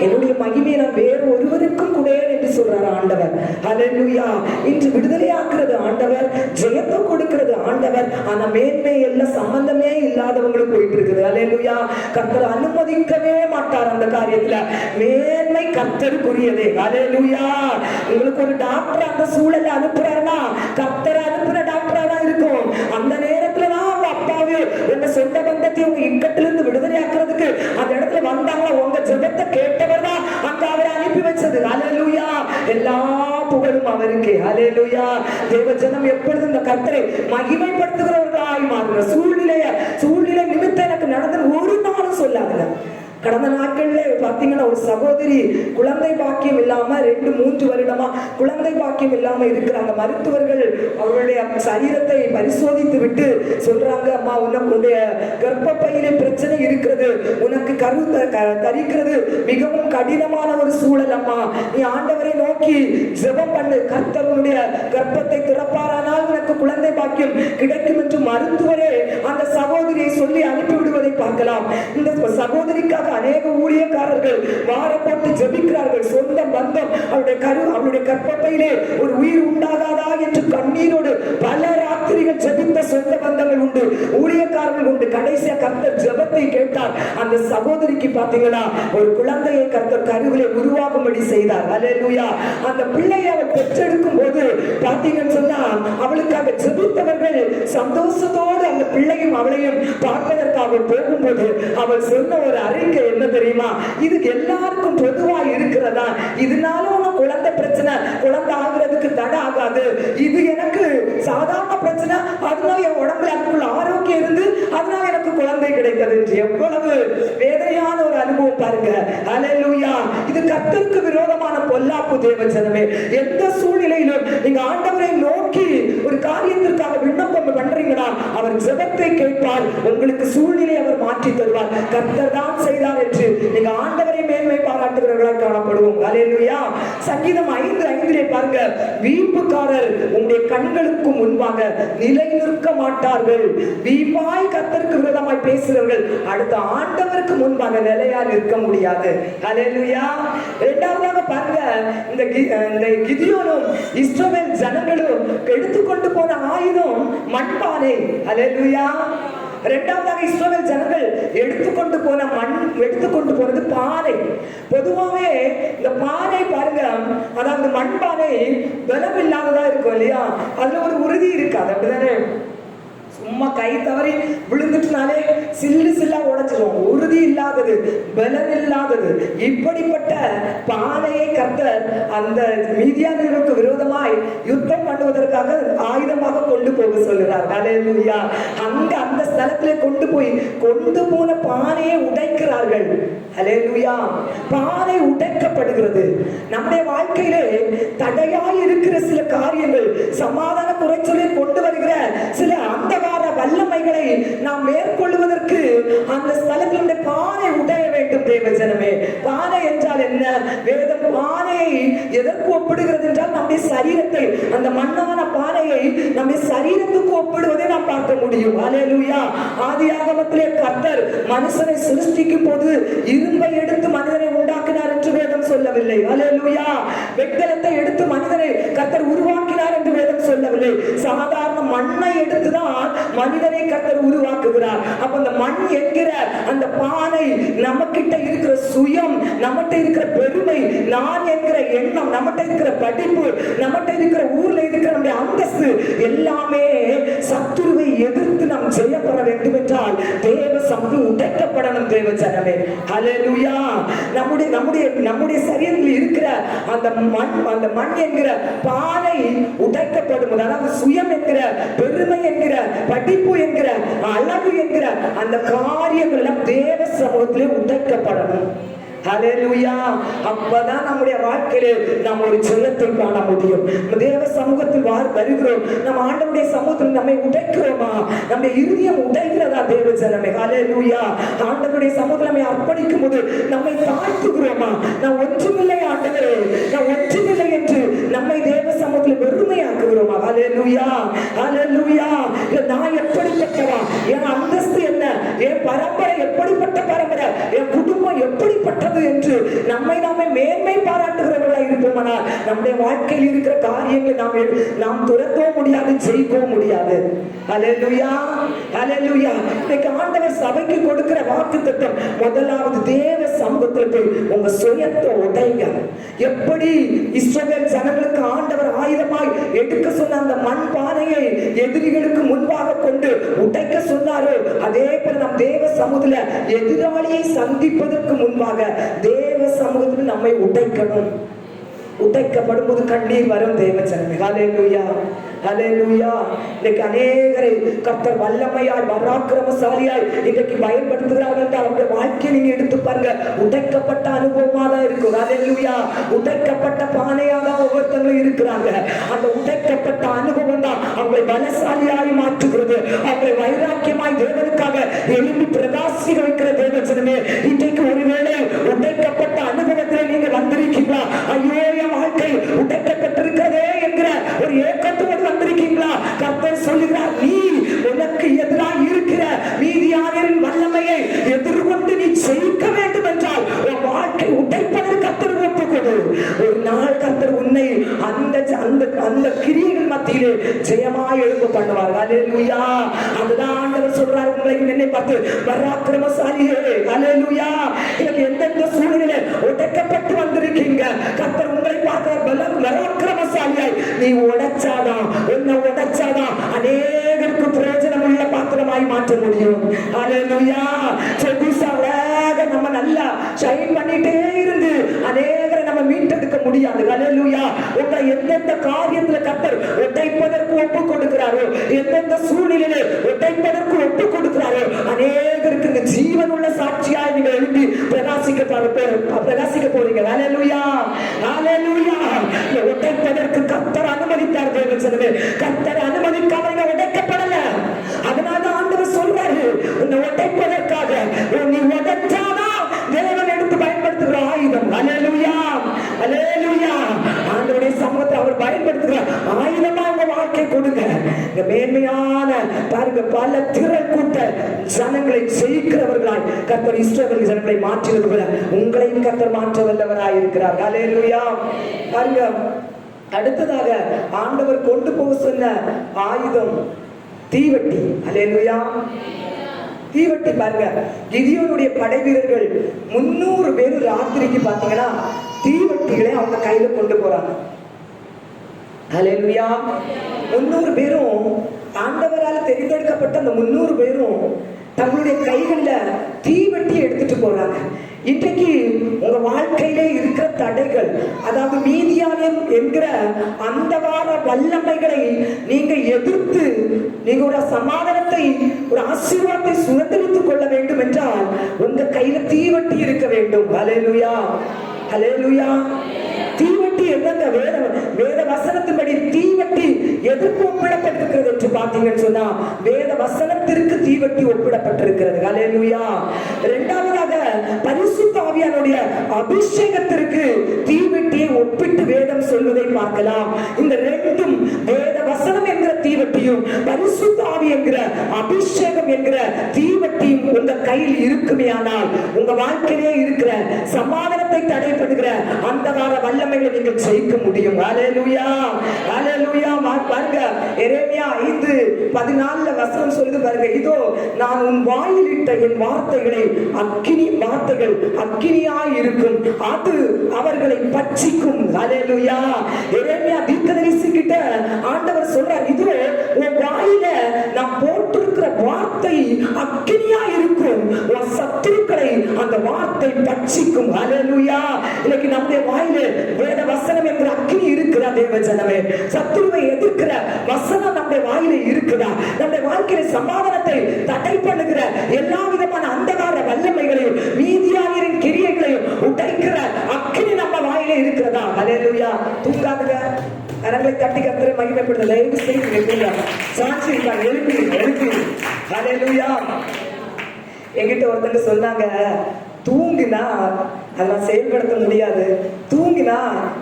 என்னுடைய மகிமையை நான் வேறு ஒருவருக்கும் கூட என்று சொல்றாரு ஆண்டவர். ஹல்லேலூயா. இன்று விடுதலை ஆக்குறது ஆண்டவர், ஜெயத்தை கொடுக்கிறது ஆண்டவர். ஆனா மேன்மை எல்லாம் சம்பந்தமே இல்லாதவங்களுக்கு போயிட்டு இருக்குது. ஹல்லேலூயா. கர்த்தர் அனுமதிக்கவே மாட்டார் அந்த காரியத்துல. மேன்மை கர்த்தருக்குரியதே. ஹல்லேலூயா. உங்களுக்கு ஒரு டாக்டர் அந்த சூழல்ல அனுப்புறாருன்னா கர்த்தர் அனுப்புற டாக்டரா தான் இருக்கும். அந்த நேரத்துல தான் அவங்க அப்பாவே உங்க சொந்த பந்தத்தை உங்க இக்கட்டிலிருந்து விடுதலை ஆக்குறதுக்கு அந்த இடத்துல வந்தாங்க. உங்க ஜெபத்தை கேட்டவர் தான் அங்க அவரை அனுப்பி வச்சது. ஹல்லேலூயா. எல்லா புகழும் அவருக்கே. ஹல்லேலூயா. தேவஜனம் எப்பொழுதும் இந்த கர்த்தரை மகிமைப்படுத்துகிறவர்களாய் மாறுங்க. சூழ்நிலை நிமித்தம் எனக்கு நடந்தது ஒரு நாளும் சொல்லாதுங்க. கடந்த நாட்கள்ல பாத்தீங்கன்னா ஒரு சகோதரி குழந்தை பாக்கியம் இல்லாம 2-3 வருடமா குழந்தை பாக்கியம் இல்லாம இருக்கிறாங்க. மருத்துவர்கள் அவருடைய சரீரத்தை பரிசோதித்து விட்டு சொல்றாங்க, அம்மா உன்னுடைய கர்ப்பப்பையிலே பிரச்சனை இருக்கிறது, உனக்கு கரு தரிக்கிறது மிகவும் கடினமான ஒரு சூழல் அம்மா, நீ ஆண்டவரை நோக்கி ஜெபம் பண்ணு, கர்த்தருடைய கர்ப்பத்தை திறப்பாரானால் உனக்கு குழந்தை பாக்கியம் கிடைக்கும் என்று மருத்துவரே அந்த சகோதரியை சொல்லி அனுப்பிவிடுவதை பார்க்கலாம். இந்த சகோதரிக்காக அநேக ஊழியக்காரர்கள் வாரப்பட்டு ஜெபிக்கிறார்கள். சொந்த பந்தம் அவருடைய கர்ப்பப்பையிலே ஒரு உயிர் உண்டாகாதா என்று கண்ணீரோடு பல ராத்திரிகள் ஜெபித்த சொந்த பந்தங்கள் உண்டு, ஊழியக்காரர்கள் உண்டு. கடைசியா கர்த்தர் ஜெபத்தை கேட்டார். அந்த சகோதரிக்கு பாத்தீங்கன்னா ஒரு குழந்தையை கர்த்தர் கருவிலே உருவாகும்படி செய்தார். ஹல்லேலூயா. அந்த பிள்ளையை அவள் பெற்றெடுக்கும் போது பாத்தீங்கன்னு சொன்னா அவளுக்காக ஜெபித்தவர்கள் சந்தோஷத்தோடு அந்த பிள்ளையும் அவளையும் பார்ப்பதற்காக போகும்போது அவள் சொன்ன ஒரு அறிக்கை என்ன தெரியுமா? இது எல்லாருக்கும் பொதுவா இருக்கிறதா, இதனால உனக்கு குழந்தை பிரச்சனை, குழந்தை ஆகுறதுக்கு தடை ஆகாது, இது எனக்கு சாதாரண பிரச்சனை, அதனால என் உடம்புல அதுக்குள்ள ஆரோக்கியம் இருந்து அதனால எனக்கு குழந்தை கிடைத்தது. எவ்வளவு வேதனையான ஒரு அனுபவம் பாருங்க. ஹல்லேலூயா. இது கர்த்தருக்கு விரோதமான பொல்லாப்பு. தேவஜனமே, எந்த சூழ்நிலையிலும் நீங்க ஆண்டவரை நோக்கி ஒரு காரியத்திற்காக விண்ணப்பம் பண்றீங்களா, அவர் ஜெபத்தை கேட்பார், உங்களுக்கு சூழ்நிலை அவர் மாற்றி தருவார். கர்த்தர் தான் செய்தார் என்று நீங்க ஆண்டவரை மேன்மை பாராட்டுகிறவர்களாக காணப்படுவோம். ஹல்லேலூயா. சங்கீதம் 5:5 பாருங்க, வீம்புக்காரர் உங்களுடைய கண்களுக்கு முன்பாக நிலை நிற்க மாட்டார்கள். வீம்பாய் கர்த்தருக்கு விரோதமாய் பேசுகிறவர்கள் அடுத்த ஆண்டவருக்கு முன்பாக நிலையா நிற்க முடியாது. ஹல்லேலூயா. இரண்டாவதாக பாருங்க, இந்த கிதியோனும் இஸ்ரவேல் ஜனங்களும் எடுத்துக்கொண்டு போன ஆயுதம் மண்பானை. ஹல்லேலூயா. இரண்டாவதாக இஸ்ரவேல் ஜனங்கள் எடுத்துக்கொண்டு போனது பானை. பொதுவாகவே இந்த பானை பாருங்க, அதாவது மண்பானை பலம் இல்லாததா இருக்கும் இல்லையா, அதுல ஒரு உறுதி இருக்காது, அப்படிதானே? சும்மா கை தவறி விழுந்துட்டுனாலே சில்லு சில்லா உடைச்சிடும். உறுதி இல்லாதது, பலம் இல்லாதது. இப்படிப்பட்ட பானையை கர்த்தர் அந்த மீதியானியருக்கு விரோதமாய் யுத்தம் பண்ணுவதற்காக ஆயுதமாக கொண்டு போக சொல்கிறார். ஹல்லேலூயா. அங்க அந்த ஸ்தலத்திலே கொண்டு போன பானையை உடைக்கிறார்கள். ஹல்லேலூயா. பானை உடைக்கப்படுகிறது. நம்முடைய வாழ்க்கையிலே தடையாய் இருக்கிற சில காரியங்கள், சமாதான குறைச்சலை கொண்டு வருகிற சில அந்தகார வல்லமைகளை நாம் மேற்கொள்வதற்கு அந்த ஸ்தலத்தினுடைய பானை உடைய வேண்டும். தேவ ஜனமே, பானை என்றால் என்ன? வேதம் பானையை எதற்கு ஒப்பிடுகிறது என்றால் நம்முடைய சரீரத்தை, அந்த மண்ணான பானையை நம்முடைய சரீரத்துக்கு ஒப்பிடுவதை நாம் பார்க்க முடியும். ஹல்லேலூயா. ஆதியாகமத்திலே கர்த்தர் மனுஷனை சிருஷ்டிக்கும் போது இரும்பை எடுத்து மனிதனை உண்டாக்கினார் என்று வேதம் சொல்லவில்லை. ஹல்லேலூயா. வெண்கலத்தை எடுத்து மனிதனை கர்த்தர் உருவாக்கினார் என்று வேதம் சொல்லவில்லை. சாதாரண மண்ணை எடுத்துதான் மனிதனை கர்த்தர் உருவாக்குகிறார். அப்ப அந்த மண் என்கிற அந்த பானை, நம்மகிட்ட இருக்கிற சுயம், நம்மகிட்ட இருக்கிற பெருமை, நான் என்கிற எண்ணம், நம்மகிட்ட இருக்கிற படிப்பு, நம்மகிட்ட இருக்கிற ஊர்ல இருக்கிற நம்முடைய அந்தஸ்து எல்லாமே சத்துருவை எதிர்த்து நாம் செய்யப்பட வேண்டும் என்றால் தேவ சமூகம் உடைக்கப்படணும். தேவ ஜனமே, ஹல்லேலூயா. நம்முடைய சரீரத்தில் இருக்கிற அந்த மண் என்கிற பானை உடைக்கப்படும். அதாவது சுயம் என்கிற, பெருமை என்கிற, படிப்பு என்கிற, அழகு என்கிற அந்த காரியங்கள் எல்லாம் தேவ சமூகத்திலே உடைக்கப்படணும். ஹல்லேலூயா. அப்பதான் நம்முடைய வாழ்க்கையிலே நாம் ஒரு ஜெயத்தை காண முடியும். தேவ சமூகத்தில் வருகிறோம், நம்ம ஆண்டவருடைய சமூகத்தில் நம்மை உடைக்கிறோமா? நம்முடைய இருதயம் உடைகிறதா? தேவ ஜனமே, ஹல்லேலூயா. ஆண்டவருடைய சமூகத்தில் நம்மை அர்ப்பணிக்கும் போது நம்மை தாழ்த்துகிறோமா? நான் ஒன்றுமில்லை ஆண்டவரே, நான் ஒன்றுமில்லை என்று நம்மை தேவ சமூகத்தில் வெறுமையாக்குகிறோமா? ஹல்லேலூயா, ஹல்லேலூயா. நான் எப்படிப்பட்டவா? என் அந்தஸ்து என்ன? என் பரம்பரை எப்படிப்பட்ட பரம்பரை? என் குடும்பம் எப்படிப்பட்டது என்று நம்மை நாமே மேன்மை பாராட்டுகிறவர்களாக இருப்போமானால் நம்முடைய வாழ்க்கையில் இருக்கிற காரியங்களை நாம் துரத்தவும் முடியாது, ஜெயிக்கவும் முடியாது. ஹல்லேலூயா, ஹல்லேலூயா. இன்னைக்கு ஆண்டவர் சபைக்கு கொடுக்கிற வாக்குத்தத்தம், முதலாவது தேவ சமூகத்தில் போய் உங்க சுயத்தை உடைங்க. எப்படி இஸ்ரவேல் ஜனங்களுக்கு ஆண்டவர் ஆயுதமாய் எடுக்க சொன்ன அந்த மண் பானையை எதிரிகளுக்கு முன்பாக கொண்டு உடைக்க சொன்னாரோ, அதே போல நம் தேவ சமூகத்துல எதிராளியை சந்திப்பதற்கு முன்பாக தேவ சமூகத்தில் நம்மை உடைக்கணும். உடைக்கப்படும் போது கண்ணீர் வரும். தேவ ஜனமே, ஹல்லேலூயா, ஹல்லேலூயா. இன்னைக்கு அநேகரை கர்த்தர் வல்லமையாய், பராக்கிரமசாலியாய் இன்றைக்கு பயன்படுத்துகிறார்கள் என்றால் அவருடைய வாழ்க்கையை நீங்க எடுத்து பாருங்க, உடைக்கப்பட்ட அனுபவமா தான் இருக்கும். ஹல்லேலூயா. உடைக்கப்பட்ட பானையா தான் ஒவ்வொருத்தங்களும் இருக்கிறாங்க. அந்த உடைக்கப்பட்ட அனுபவம் தான் அவங்களை பலசாலியாய் மாற்றுகிறது, அவங்களை வைராக்கியமாய் தேவனுக்காக எழுப்பி பிரகாசிக்க வைக்கிற. தேவ ஜனமே, இன்றைக்கு ஒருவேளை உடைக்கப்பட்ட அனுபவத்தில் நீங்க வந்திருக்கீங்களா? ஐயோ, என் வாழ்க்கை உடைக்கப்பட்டிருக்கிறதே என்கிற ஒரு ஏக்கத்தோடு வந்திருக்கீங்களா? கர்த்தர் சொல்லுகிறார், நீ உனக்கு எதிராக இருக்கிற மீதியானியரின் வல்லமையை எதிர்கொண்டு நீ ஜெயிக்க வேண்டும் என்றால் உன் வாழ்க்கை உடைப்பதற்கு கர்த்தர் ஒப்புக்கொடு. ஒரு நாள் கர்த்தர் உன்னை அந்த கிரியைகள் மத்தியிலே ஜெயமாய் எழும்ப பண்ணுவார். ஹல்லேலூயா. அதுதான் ஆண்டவர் சொல்றார், உங்களை என்னை பார்த்து, பராக்கிரமசாலியே, ஹல்லேலூயா. எனக்கு எந்தெந்த சூழ்நிலை உடைக்கப்பட்டு வந்திருக்கீங்க, கர்த்தர் உங்களை பார்க்கிற பராக்கிரமசாலியாய் நீ உடைச்சாதான், உன்னை உடைச்சாதான் அநேகருக்கு பிரயோஜனம் உள்ள பாத்திரமாய் மாற்ற முடியும். ஹல்லேலூயா. நம்ம நல்லா ஷைன் பண்ணிட்டே இருந்து அநேகரை நம்ம மீட்டெடுக்க முடியாது. ஹல்லேலூயா. உங்களை எந்தெந்த காரியத்துல கர்த்தர் உடைப்பதற்கு ஒப்பு கொடுக்கிறாரோ, எந்தெந்த சூழ்நிலையில உடைப்பதற்கு ஒப்பு கொடுக்கிறாரோ, அநேகருக்கு ஜீவன் உள்ள சாட்சியாய் நீங்க எழுப்பி பிரகாசிக்க போறீங்க. ஹல்லேலூயா, ஹல்லேலூயா. உடைப்பதற்கு கர்த்தர் அனுமதித்தார். தேவ ஜனமே, கர்த்தர் அனுமதிக்காம உடைக்கப்படல. அதனால ஆண்டவர் சொல்றாரு, உன்னை உடைப்பதற்காக நீ உடைச்சாதான் தேவன் எடுத்து பயன்படுத்துகிற ஆயுதம். ஹல்லேலூயா, ஹல்லேலூயா. ஆண்டவருடைய சமூகத்தை அவர் பயன்படுத்துகிற ஆயுதமா உங்க வாழ்க்கை கொடுங்க. இந்த மேன்மையான பாருங்க, பல திரள் கூட்ட ஜனங்களை ஜெயிக்கிறவர்களாய் கர்த்தர் இஸ்ரவேல் ஜனங்களை மாற்றினது போல உங்களையும் கர்த்தர் மாற்ற வல்லவராய் இருக்கிறார். ஹல்லேலூயா. பாருங்க, அடுத்ததாக ஆண்டவர் கொண்டு போக சொன்ன ஆயுதம் தீவட்டி. ஹல்லேலூயா. தீவட்டி பாருங்க, கிதியோனுடைய படை வீரர்கள் 300 பேர் ராத்திரிக்கு பாத்தீங்கன்னா தீவட்டிகளை அவங்க கையில கொண்டு போறாங்க. ஹல்லேலூயா. 300 பேரும் ஆண்டவரால் தெரிந்தெடுக்கப்பட்ட அந்த 300 பேரும் தங்களுடைய கைகள்ல தீவெட்டி எடுத்துட்டு போறாங்க. இன்றைக்கு உங்க வாழ்க்கையிலே இருக்கிற தடைகள், அதாவது மீதியானியம் என்கிற அந்த வார வல்லமைகளை நீங்க எதிர்த்து நீங்க ஒரு சமாதானத்தை, ஒரு ஆசீர்வாதத்தை சுதந்திரித்துக் கொள்ள வேண்டும் என்றால் உங்க கையில தீவெட்டி இருக்க வேண்டும். ஹல்லேலூயா, ஹல்லேலூயா. தீவெட்டி என்னங்க? வேத வசனத்தின்படி தீவெட்டி எதற்கு ஒப்பிடப்பட்டிருக்கிறது என்று பார்த்தீங்கன்னு சொன்னா வேத வசனத்திற்கு தீவெட்டி ஒப்பிடப்பட்டிருக்கிறது. ஹல்லேலூயா. இரண்டாவதாக பரிசுத்த ஆவியானுடைய அபிஷேகத்திற்கு தீவெட்டியை ஒப்பிட்டு வேதம் சொல்வதை பார்க்கலாம். இந்த ரெண்டும், வேத வசனம் என்கிற தீவெட்டியும் பரிசுத்த ஆவி என்கிற அபிஷேகம் என்கிற தீவெட்டியும் உங்க கையில் இருக்குமே ஆனால் உங்க வாழ்க்கையிலே இருக்கிற சமாதானத்தை தடைப்படுகிற அந்த வார வல்லமைகளை நீங்கள் ஜெயிக்க முடியும். ஹல்லேலூயா, ஹல்லேலூயா. பாருங்க, எரேமியா 5:14 வசனம் சொல்லுது பாருங்க, இதோ நான் உன் வாயில் இட்ட என் வார்த்தைகளை வார்த்தைகள் அக்கினியாய் இருக்கும், அது அவர்களை பட்சிக்கும். ஹல்லேலூயா. எரேமியா தீர்க்கதரிசி கிட்ட ஆண்டவர் சொல்றார், இதோ உன் வாயில நான் போட்டிருக்கிற வார்த்தை அக்கினியா இருக்கும், உன் சத்துருக்களை அந்த வார்த்தை பட்சிக்கும். ஹல்லேலூயா. இன்னைக்கு நம்முடைய வாயில வேத வசனம் என்கிற அக்கினி இருக்கிறா தேவ ஜனமே? சத்துருவை எதிர்க்கிற வசனம் நம்முடைய வாயில இருக்குதா? நம்முடைய வாழ்க்கையில சமாதானத்தை தடை பண்ணுகிற எல்லா விதமான அந்தகார வல்லமைகளையும் மீதியானியரின் கிரியைகளையும் உடைக்கிற அக்கினி நம்ம வாயில இருக்கிறதா? ஹல்லேலூயா. தூங்காதுங்க, கரங்களை தட்டி கர்த்தரை மகிமைப்படுத்த தயவு செய்து சாட்சி இருக்காங்க, எழுப்பி. ஹல்லேலூயா. என்கிட்ட ஒருத்தங்க சொன்னாங்க, தூங்கினா அதெல்லாம் செயல்படுத்த முடியாது, தூங்கினா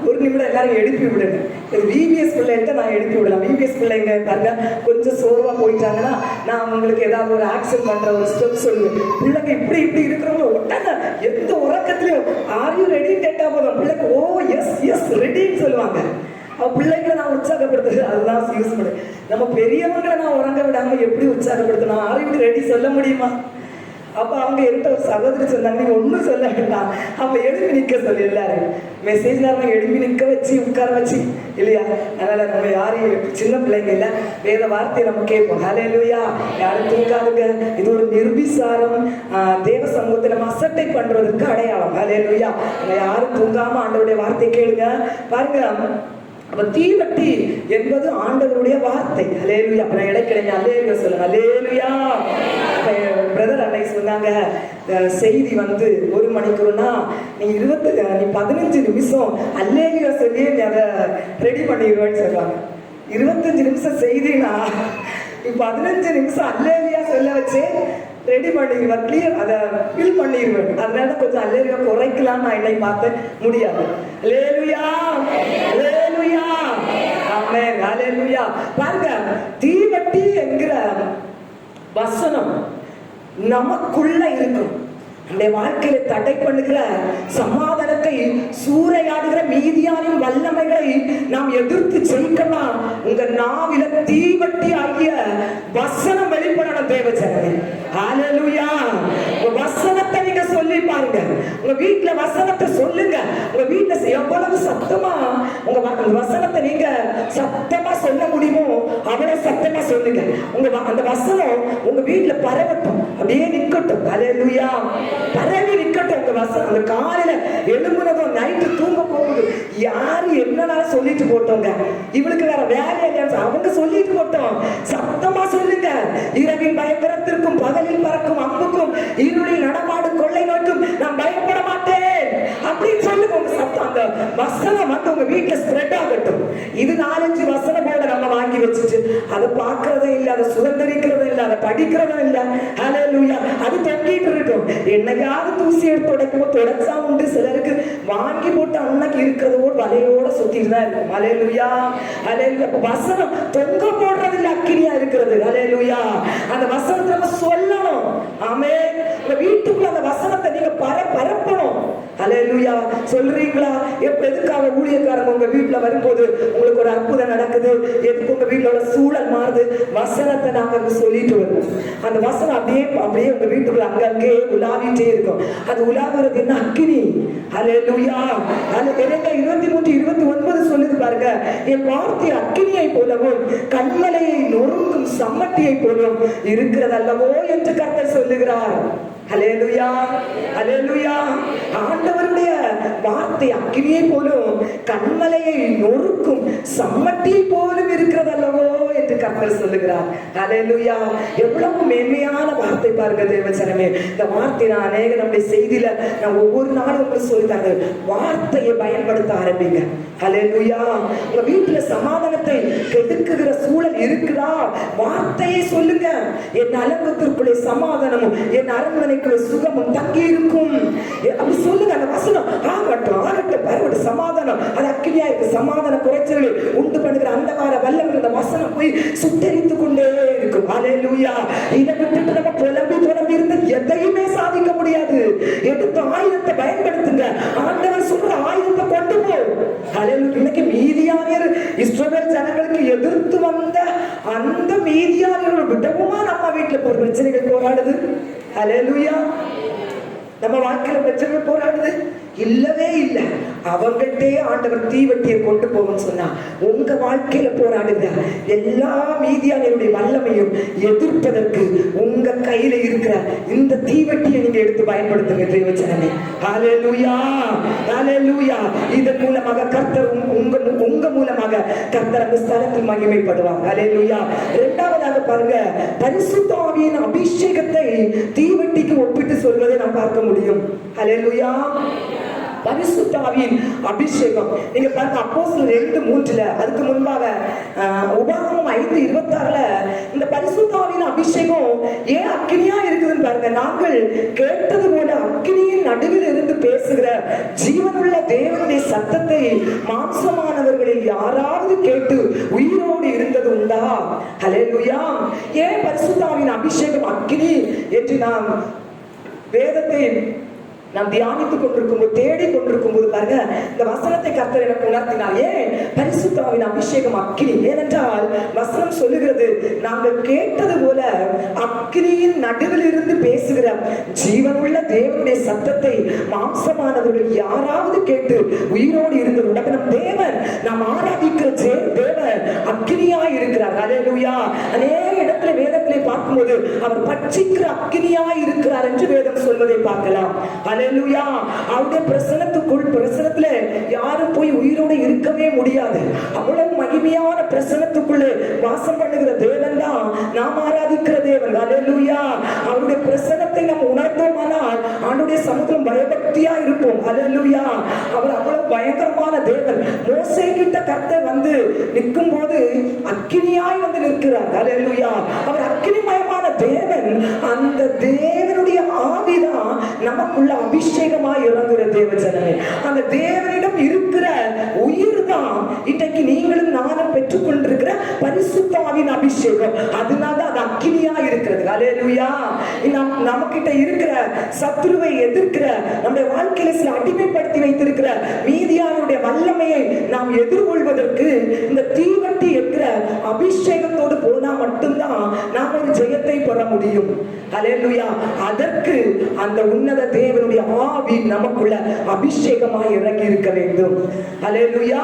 1 நிமிடம் எல்லாரும் எழுப்பி விடுங்க. விபிஎஸ் பிள்ளைகிட்ட நான் எழுப்பி விடலாம். விபிஎஸ் பிள்ளைங்க பாருங்க, கொஞ்சம் சோர்வா போயிட்டாங்கன்னா நான் அவங்களுக்கு ஏதாவது ஒரு ஆக்ஷன் பண்ற ஒரு ஸ்டெப் சொல்லுவேன். பிள்ளைங்க இப்படி இருக்கிறவங்க உடனே எந்த உறக்கத்திலையும் ஆர் யூ ரெடி கேட்டா போதும், பிள்ளைங்க ஓ எஸ் ரெடின்னு சொல்லுவாங்க. அவன் பிள்ளைங்களை நான் உற்சாகப்படுத்துறது அதுதான் யூஸ் பண்ணு. நம்ம பெரியவங்களை நான் உறங்க விடாம எப்படி உற்சாகப்படுத்தணும்? ஆர் யூ ரெடி சொல்ல முடியுமா? அப்ப அவங்க என்கிட்ட ஒரு சகோதரி சொன்னாங்க, நீ ஒன்னும் சொல்ல வேண்டாம், அப்ப எழுப்பி நிக்க சொல்லி எல்லாரும் மெசேஜ் நேரம் எழுப்பி நிக்க வச்சு உட்கார வச்சு இல்லையா? அதனால நம்ம யாரையும் சின்ன பிள்ளைங்க இல்ல, வேத வார்த்தையை நம்ம கேட்போம். ஹல்லேலூயா. யாரும் தூங்காதுங்க. இது ஒரு நிர்விசாரம் தேவ சமூகத்தை நம்ம அசட்டை பண்றதுக்கு அடையாளம். ஹல்லேலூயா. நம்ம யாரும் தூங்காம ஆண்டவருடைய வார்த்தை கேளுங்க. பாருங்க, அப்ப தீவெட்டி என்பது ஆண்டவருடைய வார்த்தை. ஹல்லேலூயா. அப்ப நான் இடைக்கிடைங்க ஹல்லேலூயா சொல்லுங்க. ஹல்லேலூயா. பிரதர் அன்னைக்கு சொன்னாங்க, செய்தி 1 மணிக்குன்னா நீ 15 நிமிஷம் ஹல்லேலூயா சொல்லி நீ அதை ரெடி பண்ணிடுவேன்னு சொல்றாங்க. 25 நிமிஷம் செய்தினா நீ 15 நிமிஷம் ஹல்லேலூயா சொல்ல வச்சு ரெடி பண்ணிடுவேன், கிளியர் அதை ஃபில் பண்ணிடுவேன். அதனால கொஞ்சம் ஹல்லேலூயா குறைக்கலாம் நான் என்னை பார்த்து முடியாது. ஹல்லேலூயா, ஹல்லேலூயா, ஆமென், ஹல்லேலூயா. பாருங்க, தீவெட்டி என்கிற வசனம் நமக்குள்ள இருக்கும். நம்முடைய வாழ்க்கையில தடை பண்ணுகிற சமாதானத்தை சூறையாடுகிற மீதியானின் வல்லமைகளை நாம் எதிர்த்து ஜெயிக்கலாம். உங்க நாவில தீவெட்டி ஆகிய வசனம் வெளிப்படணும் தேவ ஜனமே. ஹல்லேலூயா. உங்க வசனத்தை நீங்க சொல்லி பாருங்க. உங்க வீட்டுல வசனத்தை சொல்லுங்க. உங்க வீட்டுல எவ்வளவு சத்தமா உங்க வசனத்தை நீங்க சத்தமா சொல்ல முடியுமோ அவ்வளவு சத்தமா சொல்லுங்க. உங்க அந்த வசனம் உங்க வீட்டுல பரவட்டும், அப்படியே நிக்கட்டும். ஹல்லேலூயா. பரவி நிக்கட்டும் உங்க வசனம். அந்த காலையில எழும்புனதும் நைட்டு தூங்க போகுது யாரு என்னன்னாலும் சொல்லிட்டு போட்டோங்க, இவளுக்கு வேற வேலை இல்லையா அவங்க சொல்லிட்டு போட்டோம். சத்தமா சொல்லுங்க. இரவில் பயங்கரத்திற்கும் பகலில் பறக்கும் அம்புக்கும் இருளில் நடமாடும் கொள்ளை நோக்கும் நான் பயப்பட மாட்டேன் அப்படின்னு சொல்லுங்க. உங்க சத்தம் அந்த வசனம் உங்க வீட்டுல ஸ்ப்ரெட் ஆகட்டும். இது 4-5 வசனம் போல நம்ம வாங்கி வச்சுட்டு அதை பார்க்கறதே இல்லை, அதை சுதந்திரிக்கிறதும் இல்லை, அதை படிக்கிறதும் இல்லை. ஹல்லேலூயா. அது தொங்கிட்டு இருக்கும். என்னையாவது தூசி எடுத்து தொடச்சா உண்டு. சிலருக்கு வாங்கி போட்டு அன்னைக்கு இருக்கிறதோடு வலையோட சுத்திட்டு தான் இருக்கும். ஹல்லேலூயா, ஹல்லேலூயா. வசனம் தொங்க போடுறது இல்லை, அக்கினியா இருக்கிறது. ஹல்லேலூயா. அந்த வசனத்தை நம்ம சொல்லணும். ஆமென். வீட்டுக்குள்ள அந்த வசனத்தை நீங்க பரப்பணும். அல்லேலூயா. சொல்றீங்களா? எதுக்காக ஊழியக்காரங்க உங்க வீட்டுல வரும்போது உங்களுக்கு ஒரு அற்புதம் நடக்குது, எதுக்கு உங்க வீட்டுல உள்ள சூழல் மாறுது, வசனத்தை நாங்க சொல்லிட்டு வருவோம். அந்த வசனம் அப்படியே அப்படியே உங்க வீட்டுக்குள்ள அங்கே உலாவிட்டே இருக்கும். அது உலாவுறது என்ன? அக்கினி. அல்லேலூயா. அது 23:29 சொல்லுது பாருங்க, என் வார்த்தை அக்கினியை போலவும் கண்மலையை நொறுங்கும் சம்மட்டியை போலும் இருக்கிறதல்லவோ என்று கர்த்தர் சொல்லுகிறார். அல்லேலூயா, அல்லேலூயா. ஆண்டவருடைய வார்த்தை அக்கினியை போலும் கண்மலையை நொறுக்கும் சம்மட்டியை போலும் இருக்கிறது அல்லவோ என்று கர்த்தர் சொல்லுகிறார். அல்லேலூயா. எவ்வளவு மேன்மையான வார்த்தை பாருங்க தேவஜனமே. இந்த வார்த்தை நான் நம்முடைய செய்தியில நான் ஒவ்வொரு நாளும் உங்களுக்கு சொல்லித்தாங்க, வார்த்தையை பயன்படுத்த ஆரம்பிங்க. அல்லேலூயா. உங்க வீட்டுல சமாதானத்தை கெடுக்குகிற சூழல் இருக்குதா? வார்த்தையை சொல்லுங்க. என் அலங்கத்திற்குள்ளே சமாதானமும் என் அரண்மனை சுகமும் தங்கி இருக்கும். அப்படி சொல்லுங்க. அந்த வசனம் ஆகட்டும் ஆகட்டும் பரவட்டு சமாதானம் அது அக்கினியா இருக்கு. சமாதான குறைச்சல்களை உண்டு பண்ணுகிற அந்த வார வல்லம் இந்த வசனம் போய் சுட்டரித்துக் கொண்டே இருக்கும். அல்லேலூயா. இதை விட்டுட்டு நம்ம புலம்பி இருந்து எதையுமே சாதிக்க முடியாது. எடுத்து ஆயுதத்தை பயன்படுத்துங்க. ஆண்டவர் சொல்ற ஆயுதத்தை கொண்டு போ. அல்லேலூயா. இன்னைக்கு மீதியானியர் இஸ்ரவேல் ஜனங்களுக்கு எதிர்த்து வந்த அந்த மீதியானியர்கள் விடவுமா நம்ம வீட்டுல போற பிரச்சனைகள் போராடுது? அல்லேலூயா. நம்ம வாழ்க்கையில பிரச்சனை போராடுது? இல்லவே இல்லை. அவங்கள்டே ஆண்டவர் தீவட்டியை கொண்டு போகும்னு சொன்னா உங்க வாழ்க்கையில போராடுங்க. எல்லா மீதியானவருடைய வல்லமையும் எதிர்ப்பதற்கு உங்க கையில இருக்கிற இந்த தீவட்டியை நீங்க எடுத்து பயன்படுத்துங்க தேவஜனமே. ஹல்லேலூயா, ஹல்லேலூயா. இதன் மூலமாக கர்த்தர் உங்க மூலமாக கர்த்தர் அந்த ஸ்தலத்தில் மகிமைப்படுவார். ஹல்லேலூயா. இரண்டாவதாக பாருங்க, பரிசுத்த ஆவியின் அபிஷேகத்தை தீவட்டிக்கு ஒப்பிட்டு சொல்வதை நாம் பார்க்க முடியும். ஹல்லேலூயா. பரிசுத்த ஆவியின் அபிஷேகம் நீங்க பாருங்க, அப்போஸ்தலர் 2:3 அதுக்கு முன்பாக உபாகமம் 5:26 இந்த பரிசுத்த ஆவியின் அபிஷேகம் ஏன் அக்கினியா இருக்குதுன்னு பாருங்க. நாங்கள் கேட்டது போல அக்கினியின் நடுவில் இருந்து பேசுகிற ஜீவனுள்ள தேவனுடைய சத்தத்தை மாம்சமானவர்களில் யாராவது கேட்டு உயிரோடு இருந்தது உண்டா? ஹல்லேலூயா. ஏன் பரிசுத்த ஆவியின் அபிஷேகம் அக்கினி என்று நாம் வேதத்தை நாம் தியானித்துக் கொண்டிருக்கும் போது தேடி கொண்டிருக்கும் போது பாருங்க, இந்த வசனத்தை கர்த்தர் எனக்கு உணர்த்தினார். ஏன் பரிசுத்த ஆவியின் அபிஷேகம் அக்கினி? ஏனென்றால் வசனம் சொல்லுகிறது, நாங்கள் கேட்டது போல அக்கினியின் நடுவில் இருந்து பேசுகிற ஜீவனுள்ள தேவனுடைய சத்தத்தை மாம்சமானவர்கள் யாராவது கேட்டு உயிரோடு இருந்தது. நம் தேவன், நாம் ஆராதிக்கிற தேவன் அக்கினியாய் இருக்கிறார். அல்லேலூயா. அநேக இடத்துல வேதத்திலே பார்க்கும்போது அவர் பட்சிக்கிற அக்கினியாய் இருக்கிறார் என்று வேதம் சொல்வதை பார்க்கலாம். அல்லேலூயா. அவருடைய பிரசன்னத்துல யாரும் போய் உயிரோடு இருக்கவே முடியாது. அவ்வளவு மகிமையான பிரசன்னத்துக்குள்ளே வாசம் பண்ணுகிற தேவன் தான் நாம் ஆராதிக்கிற தேவன். அல்லேலூயா. அவருடைய பிரசன்னத்தை நாம் உணர்ந்தோமானால் ஆண்டுடைய சமுத்திரம் பயபக்தியா இருப்போம். அல்லேலூயா. அவர் அவ்வளவு பயங்கரமான தேவன். மோசே கிட்ட கர்த்தர் வந்து நிற்கும் போது அக்கினியாய் வந்து நிற்கிறார். அல்லேலூயா. அவர் அக்கினிமயமான தேவன். அந்த தேவனுடைய ஆவிதான் நமக்குள்ள அபிஷேகமாய் இறங்குற தேவஜனமே. அந்த தேவனிடம் இருக்கிற உயிர் தான் இன்றைக்கு நீங்களும் நானும் பெற்றுக் கொண்டிருக்கிற பரிசுத்த ஆவியின் அபிஷேகம். அதனால அது அக்கினியா இருக்கிறது. அல்லேலூயா. நமக்கிட்ட இருக்கிற சத்துருவை எதிர்க்கிற, நம்முடைய வாழ்க்கையில சில அடிமைப்படுத்தி வைத்திருக்கிற மீதியானுடைய வல்லமையை நாம் எதிர்கொள்வதற்கு இந்த தீவட்டி என்கிற அபிஷேகத்தோடு போனா மட்டும்தான் நாம் ஒரு ஜெயத்தை பெற முடியும். அல்லேலூயா. அதற்கு அந்த உன்னத தேவனுடைய ஆவி நமக்குள்ள அபிஷேகமாய் இறங்கி இருக்க வேண்டும். அல்லேலூயா.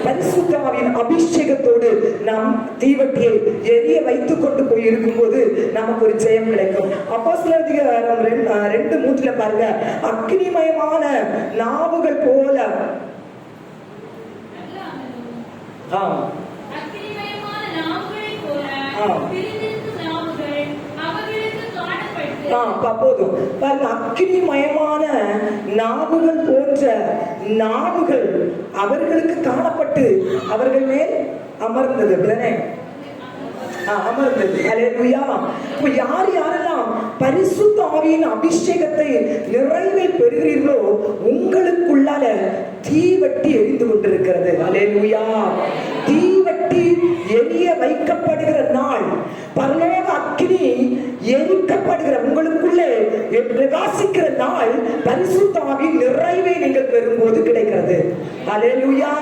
பரிசுத்த ஆவியின் அபிஷேகத்தோடு நாம் தீவட்டியை எரிய வைத்துக் கொண்டு போய் இருக்கும்போது நமக்கு ஒரு ஜெயம் கிடைக்கும். அப்போஸ்தலர் 2:3 பாருங்க, அக்னிமயமான நாவுகள் போல போதும் பாருங்க, அக்கினிமயமான நாவுகள் போன்ற நாவுகள் அவர்களுக்கு காணப்பட்டு அவர்கள் மேல் அமர்ந்தது. அமர்ந்தது. அல்லேலூயா. இப்ப யாரெல்லாம் பரிசுத்த ஆவியின் அபிஷேகத்தை நிறைவில் பெறுகிறீர்களோ உங்களுக்குள்ளால தீவட்டி எரிந்து கொண்டிருக்கிறது. அல்லேலூயா. தீவட்டி எரிய வைக்கப்படுகிற நாள், பரலோக அக்கினி எரிக்கப்படுகிற உங்களுக்குள்ளே பிரகாசிக்கிற நாள் நாள் பரிசுத்த ஆவி நிறைவை நீங்கள் பெறும்போது கிடைக்கிறது. அல்லேலூயா.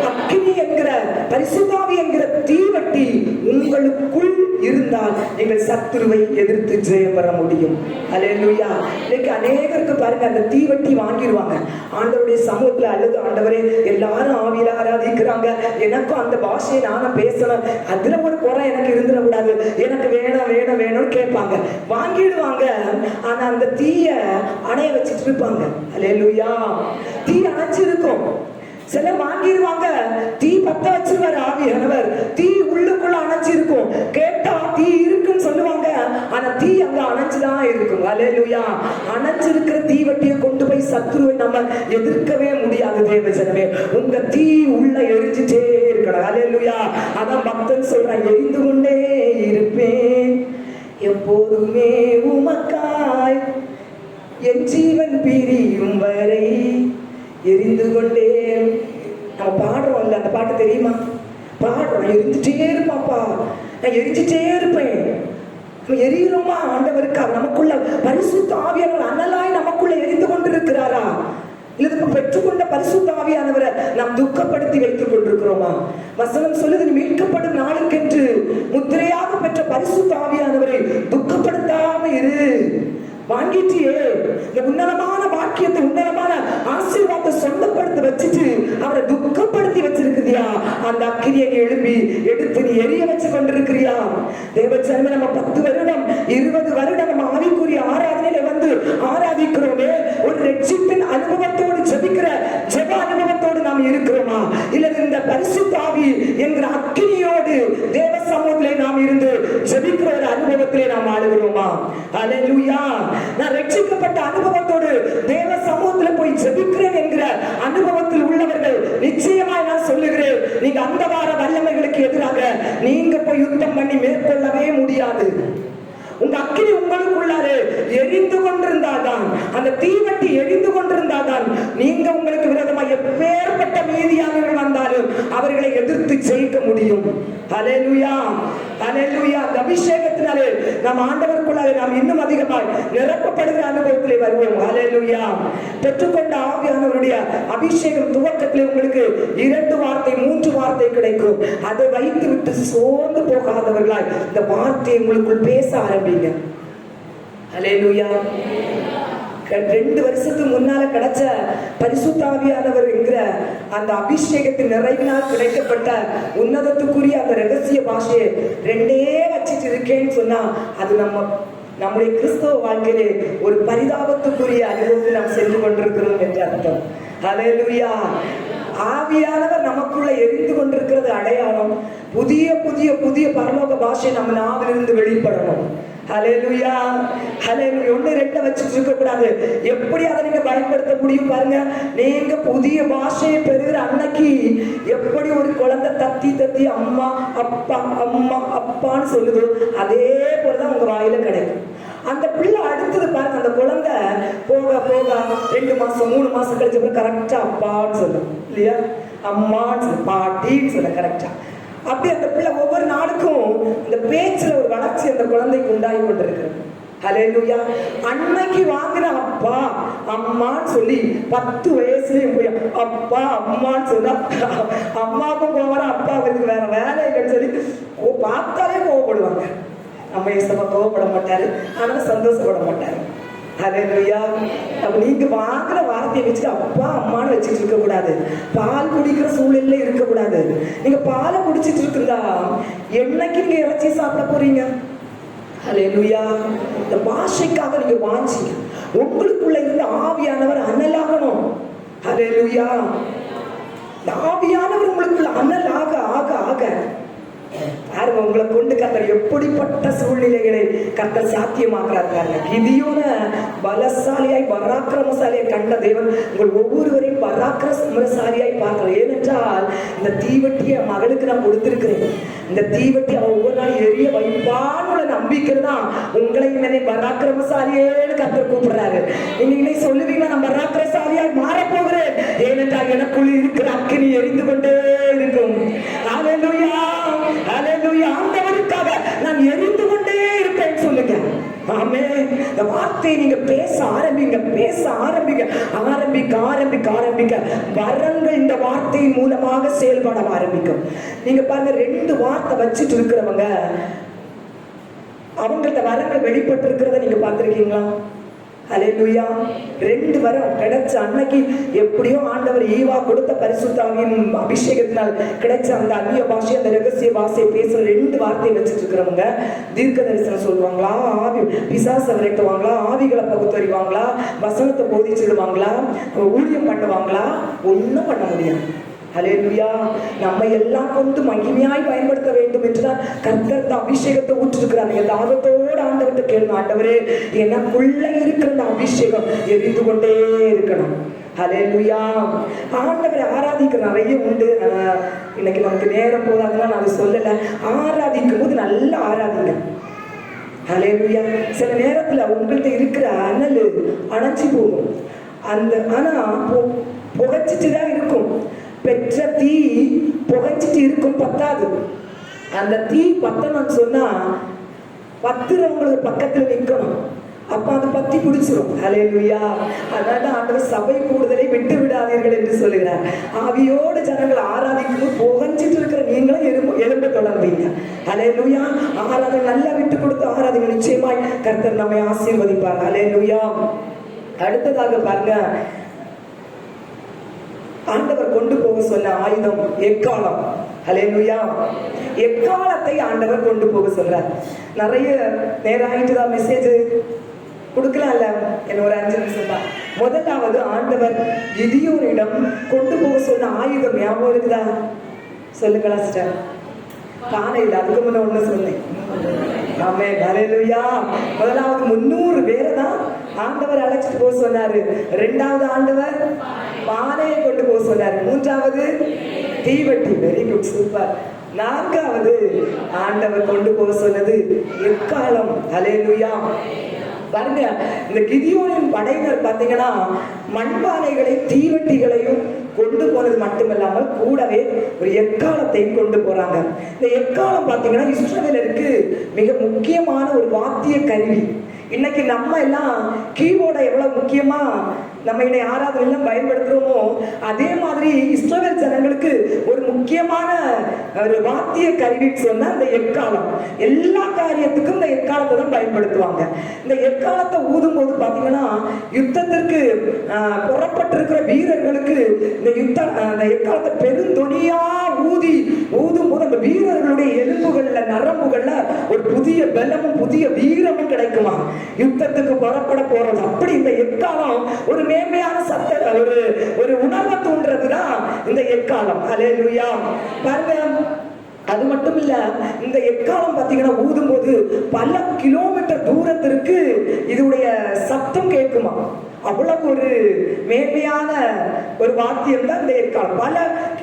அக்கினி என்கிற பரிசுத்த ஆவி என்கிற தீவட்டி உங்களுக்குள் இருந்தால் நீங்கள் சத்துருவை எதிர்த்து ஜெயம் பெற முடியும். அல்லேலூயா. இன்னைக்கு அநேகருக்கு பாருங்க, அந்த தீவட்டி வாங்கிடுவாங்க ஆண்டவருடைய சமூகத்துல, அல்லது ஆண்டவரே எல்லாரும் ஆவியில ஆராதிக்கிறாங்க, எனக்கும் அந்த பாஷையை நானும் பேசணும், அதுல ஒரு குறை எனக்கு இருந்துடக்கூடாது, எனக்கு வேணும் வேணும் வேணும்னு கேட்பாங்க, வாங்கிடுவாங்க. ஆனா அந்த தீய அணைய வச்சுட்டு இருப்பாங்க. அல்லேலூயா. தீ அணைச்சிருக்கும். சில வாங்கிடுவாங்க, தீ பத்த வச்சிருவாரு ஆவியானவர், தீ உள்ளுக்குள்ள அணைச்சிருக்கும். கேட்டா தீ இருக்குன்னு சொல்லுவாங்க, ஆனா தீ அங்க அணைச்சுதான் இருக்கும். அல்லேலூயா. அணைச்சிருக்கிற தீவட்டியை கொண்டு போய் சத்துருவை நம்ம எதிர்க்கவே முடியாது. தேவ ஜனமே, உங்க தீ உள்ள எரிஞ்சுட்டே இருக்கணும். அல்லேலூயா. அதான் பக்தன் சொல்றான், எரிந்து கொண்டே இருப்பேன் எப்போதுமே உமக்காய், என் ஜீவன் பிரியும் வரை எரிந்து கொண்டே. நம்ம பாடுறோம் இல்ல, அந்த பாட்டு தெரியுமா? பாடுறோம், எரிஞ்சுட்டே இருப்பாப்பா, நான் எரிஞ்சுட்டே இருப்பேன். எரியுறோமா ஆண்டவருக்காக? நமக்குள்ள பரிசுத்த ஆவியானவர் அனலாய் நமக்குள்ள எரிந்து கொண்டிருக்கிறாரா? இல்ல பெற்றுக்கொண்ட பரிசுத்த ஆவியானவரை நாம் துக்கப்படுத்தி வைத்துக் கொண்டிருக்கிறோமா? வசனம் சொல்லுது, மீட்கப்படும் நாளுக்கென்று முத்திரையாக பெற்ற பரிசுத்த ஆவியானவரை துக்கப்படுத்தாம இரு. வாங்கிட்டியே, இந்த உன்னதமான வாக்கியத்தை, உன்னதமான ஆசீர்வாதத்தை சொந்தப்படுத்தி வச்சுட்டு அவரை துக்கப்படுத்தி வச்சிருக்கிறியா? அந்த அக்கினியை எழுப்பி எடுத்து நீ எரிய வச்சு கொண்டிருக்கிறியா? தேவச்சனமே, நம்ம 10 வருடம் 20 வருடம் நம்ம ஆவிக்குரிய ஆராதனையில வந்து ஆராதிக்கிறோமே, ஒரு ரட்சிப்பின் அனுபவத்தோடு ஜெபிக்கிற ஜெப அனுபவத்தோடு நாம் இருக்கிறோமா? இல்ல இந்த பரிசுத்த ஆவி என்கிற அக்கினியோடு தேவ சமூகத்திலே நாம் இருந்து ஜெபிக்கிற ஒரு அனுபவத்திலே நாம் ஆளுகிறோமா? அல்லேலூயா. நான் ரட்சிக்கப்பட்ட அனுபவத்தோடு தேவ சமூகத்தில் போய் ஜெபிக்கிறேன் என்கிற அனுபவத்தில் உள்ளவர்கள் நிச்சயமாய் நான் சொல்லுகிறேன், நீங்க அந்த வார வல்லமைகளுக்கு எதிராக நீங்க போய் யுத்தம் பண்ணி மேற்கொள்ளவே முடியாது. உங்க அக்கினி உங்களுக்குள்ளாரு எரிந்து கொண்டிருந்தாதான், அந்த தீவட்டி எரிந்து கொண்டிருந்தாதான் நீங்க உங்களுக்கு விரோதமாக எப்பேற்பட்ட மீதியானவர்கள் வந்தாலும் அவர்களை எதிர்த்து ஜெயிக்க முடியும். அல்லேலூயா. அல்லேலூயா. அந்த அபிஷேகத்தினாலே நம் ஆண்டவருக்குள்ளாலே நாம் இன்னும் அதிகமாய் நிரப்பப்படுகிற அனுபவத்திலே வருவோம். அல்லேலூயா. பெற்றுக்கொண்ட ஆவியானவருடைய அபிஷேகம் துவக்கத்திலே உங்களுக்கு 2 வார்த்தை 3 வார்த்தை கிடைக்கும். அதை வைத்து விட்டு சோர்ந்து போகாதவர்களாய் இந்த வார்த்தையை உங்களுக்குள் பேச ஆரம்பிங்க. அல்லேலூயா. 2 வருஷத்துக்கு முன்னால கிடைச்ச பரிசுத்த ஆவியானவர் என்கிற அந்த அபிஷேகத்தின் நிறைவினால் கிடைக்கப்பட்ட உன்னதத்துக்குரிய அந்த ரகசிய பாஷையை 2 வச்சிட்டு இருக்கேன்னு சொன்னா அது நம்முடைய கிறிஸ்தவ வாழ்க்கையிலே ஒரு பரிதாபத்துக்குரிய அனுபவத்தில் நாம் சென்று கொண்டிருக்கிறோம் என்று அர்த்தம். அல்லேலூயா. ஆவியானவர் நமக்குள்ள எரிந்து கொண்டிருக்கிறது அடையாளம். புதிய புதிய புதிய பரலோக பாஷை நம்ம நாவிலிருந்து வெளிப்படணும். ஹல்லேலூயா. ஹல்லேலூயா. 1 2 வச்சிட்டு இருக்க கூடாது. எப்படி அதை நீங்க பயன்படுத்த முடியும் பாருங்க. நீங்க புதிய பாஷையை பெறுகிற அன்னைக்கு எப்படி ஒரு குழந்தை தத்தி தத்தி அம்மா அப்பா அம்மா அப்பான்னு சொல்லுது, அதே போலதான் உங்க வாயில கிடைக்கும். அந்த பிள்ளை அடுத்தது பாருங்க, அந்த குழந்தை போக போக 2 மாசம் 3 மாசம் கழிச்சு கரெக்டா அப்பான்னு சொல்லும் இல்லையா, அம்மான்னு சொல்ல, பாட்டின்னு சொல்ல கரெக்டா. அப்படி அந்த பிள்ளை ஒவ்வொரு நாளுக்கும் இந்த பேச்சுல ஒரு வளர்ச்சி அந்த குழந்தைக்கு உண்டாகி கொண்டிருக்கிறது. ஹல்லேலூயா. அன்னைக்கு வாங்கின அப்பா அம்மான்னு சொல்லி 10 வயசுலயும் போய் அப்பா அம்மான்னு சொன்னா அம்மாவுக்கும் போவார, அப்பா அவருக்கு வேற வேலை இல்லைன்னு சொல்லி பார்த்தாலே கோவப்படுவாங்க. நம்ம ஏசப்பா கோவப்பட மாட்டாரு, ஆனா சந்தோஷப்பட மாட்டாரு. ஹல்லேலூயா. அப்ப நீங்க வாங்குற வார்த்தையை வச்சுட்டு அப்பா அம்மான்னு வச்சுட்டு இருக்க கூடாது. பால் குடிக்கிற சூழல்ல இருக்க கூடாது. நீங்க பாலை குடிச்சிட்டு இருக்குதா, என்னைக்கு நீங்க இறைச்சி சாப்பிட போறீங்க? ஹல்லேலூயா. இந்த பாஷைக்காக நீங்க வாஞ்சிங்க. உங்களுக்குள்ள இருந்த ஆவியானவர் அனலாகணும். ஹல்லேலூயா. ஆவியானவர் உங்களுக்குள்ள அனல் ஆக ஆக ஆக பாருங்க, உங்களை கொண்டு கர்த்தர் எப்படிப்பட்ட சூழ்நிலைகளை கர்த்தர் சாத்தியமாக்குறாரு பாருங்க. கிதியோன பலசாலியாய் பராக்கிரமசாலியாய் கண்ட தேவன் உங்கள் ஒவ்வொருவரையும் பராக்கிரமசாலியாய் பார்க்கலாம். ஏனென்றால் இந்த தீவட்டியை மகளுக்கு நான் கொடுத்திருக்கிறேன். இந்த தீவட்டி அவன் ஒவ்வொரு நாள் எரிய வைப்பான்னு நம்பிக்கைதான் உங்களையும் என்னை பராக்கிரமசாலியேன்னு கர்த்தர் கூப்பிடுறாரு. நீங்க சொல்லுவீங்க, நான் பராக்கிரமசாலியாய் மாறப்போகிறேன், ஏனென்றால் எனக்குள் இருக்கிற அக்கினி எரிந்து கொண்டே இருக்கும். ஹல்லேலூயா. ஹல்லேலூயா. ஆண்டவருக்காக நான் எரிந்து கொண்டே இருப்பேன் சொல்லுங்க. ஆமென். இந்த வார்த்தையை நீங்க பேச ஆரம்பிங்க, பேச ஆரம்பிங்க, ஆரம்பிக்க ஆரம்பிக்க ஆரம்பிக்க வரங்கள் இந்த வார்த்தையின் மூலமாக செயல்பட ஆரம்பிக்கும். நீங்க பாருங்க, 2 வார்த்தை வச்சுட்டு இருக்கிறவங்க அவங்கள்ட்ட வரங்கள் வெளிப்பட்டு இருக்கிறத நீங்க பார்த்திருக்கீங்களா? ஹல்லேலூயா. 2 வரம் கிடைச்ச அன்னைக்கு எப்படியோ ஆண்டவர் ஈவா கொடுத்த பரிசுத்த ஆவியின் அபிஷேகத்தினால் கிடைச்ச அந்த அந்நிய பாஷை, அந்த ரகசிய பாஷையை பேசுற 2 வார்த்தை வச்சுட்டு இருக்கிறவங்க தீர்க்க தரிசனம் சொல்லுவாங்களா, ஆவி பிசாசை விரட்டுவாங்களா, ஆவிகளை பகுத்தறிவாங்களா, வசனத்தை போதிச்சிடுவாங்களா, ஊழியம் பண்ணுவாங்களா? ஒன்றும் பண்ண முடியாது. ஹல்லேலூயா. நம்ம எல்லாம் கொண்டு மகிமையாய் பயன்படுத்த வேண்டும் என்றுதான் கர்த்தர் அபிஷேகத்தை ஊற்றிருக்கிறார். தாகத்தோடு ஆண்டவர்கிட்ட கேளுங்க, ஆண்டவரே எனக்குள்ள இருக்கிற அந்த அபிஷேகம் எரிந்து கொண்டே இருக்கணும். ஹல்லேலூயா. ஆண்டவரை ஆராதிக்க நிறைய உண்டு. இன்னைக்கு நமக்கு நேரம் போதாதுன்னா நான் அதை சொல்லலை. ஆராதிக்கும் போது நல்லா ஆராதிங்க. ஹல்லேலூயா. சில நேரத்துல உங்கள்கிட்ட இருக்கிற அனல் அணைச்சி போகும். ஆனா புகைச்சிட்டு தான் இருக்கும். பெற்ற தீ புகைச்சிட்டு இருக்கும், பத்தாது. அந்த தீ பத்தணும்னு சொன்னா பத்துறவங்களுக்கு பக்கத்துல நிக்கணும். அப்ப அது பத்தி பிடிச்சிரும். ஹல்லேலூயா. அதனால ஆண்டவர் சபை கூடுதலை விட்டு விடாதீர்கள் என்று சொல்லுகிறார். ஆவியோடு ஜனங்கள் ஆராதிக்கும் புகைஞ்சிட்டு இருக்கிற நீங்களும் எலும்ப தொடர்பீங்க. ஹல்லேலூயா. ஆராதனை நல்லா விட்டு கொடுத்து ஆராதனை நிச்சயமாய் கர்த்தர் நம்மை ஆசீர்வதிப்பார். ஹல்லேலூயா. அடுத்ததாக பாருங்க, ஆண்டவர் கொண்டு போக சொன்ன ஆயுதம் எக்காலம். ஹல்லேலூயா. எக்காலத்தை ஆண்டவர் கொண்டு போக சொல்றார். நிறைய நேரம் ஆயிட்டுதான் மெசேஜ் கொடுக்கலாம்ல, என்ன ஒரு 5 நிமிஷம் தான். முதலாவது ஆண்டவர் கிதியோனிடம் கொண்டு போக சொன்ன ஆயுதம் ஞாபகம் இருக்குதா? சொல்லுங்களா சிஸ்டர்? பானை இல்லை, அதுக்கு முன்ன ஒண்ணு சொன்னேன். ஆமென். ஹல்லேலூயா. முதலாவது 300 பேரை தான் ஆண்டவர் அழைச்சிட்டு போக சொன்னாரு. 2வது ஆண்டவர் பானையை கொண்டு போக சொன்னாரு. 3வது தீவட்டி. Very good, super. 4வது ஆண்டவர் கொண்டு போக சொன்னது எக்காலம். ஹல்லேலூயா. பாருங்க, இந்த கிதியோனின் படையினர் பாத்தீங்கன்னா மண்பானைகளையும் தீவட்டிகளையும் கொண்டு போனது மட்டுமில்லாமல் கூடவே ஒரு எக்காலத்தையும் கொண்டு போறாங்க. இந்த எக்காலம் பாத்தீங்கன்னா இஸ்ரவேலருக்கு மிக முக்கியமான ஒரு வாத்திய கருவி. இன்னைக்கு நம்ம எல்லாம் கீபோர்டை எவ்வளவு முக்கியமா நம்ம இன்னை ஆராதனையெல்லாம் பயன்படுத்துறோமோ, அதே மாதிரி இஸ்ரவேல் ஜனங்களுக்கு ஒரு முக்கியமான ஒரு வாத்திய கருவின்னு சொன்னா இந்த எக்காலம். எல்லா காரியத்துக்கும் இந்த எக்காலத்தை தான் பயன்படுத்துவாங்க. இந்த எக்காலத்தை ஊதும் போது பாத்தீங்கன்னா யுத்தத்திற்கு புறப்பட்டிருக்கிற வீரர்களுக்கு இந்த எக்காலத்தை பெருந்தொனியா ஊதும் போது அந்த வீரர்களுடைய எலும்புகள்ல நரம்புகள்ல ஒரு புதிய பலமும் புதிய வீரமும் கிடைக்குமா யுத்தத்துக்கு புறப்பட போறது. அப்படி இந்த எக்காலம் ஒரு மேன்மையான ஒரு உணர்வை தூண்டுறதுதான் இந்த எக்காலம். ஹல்லேலூயா. பாருங்க, அது மட்டும் இல்ல, இந்த எக்காலம் பாத்தீங்கன்னா ஊதும் போது பல கிலோமீட்டர் தூரத்திற்கு இதோடைய சத்தம் கேட்குமா. அவ்வளவு ஒரு மேன்மையான ஒரு வாத்தியம் தான் இந்த எக்காலம். பல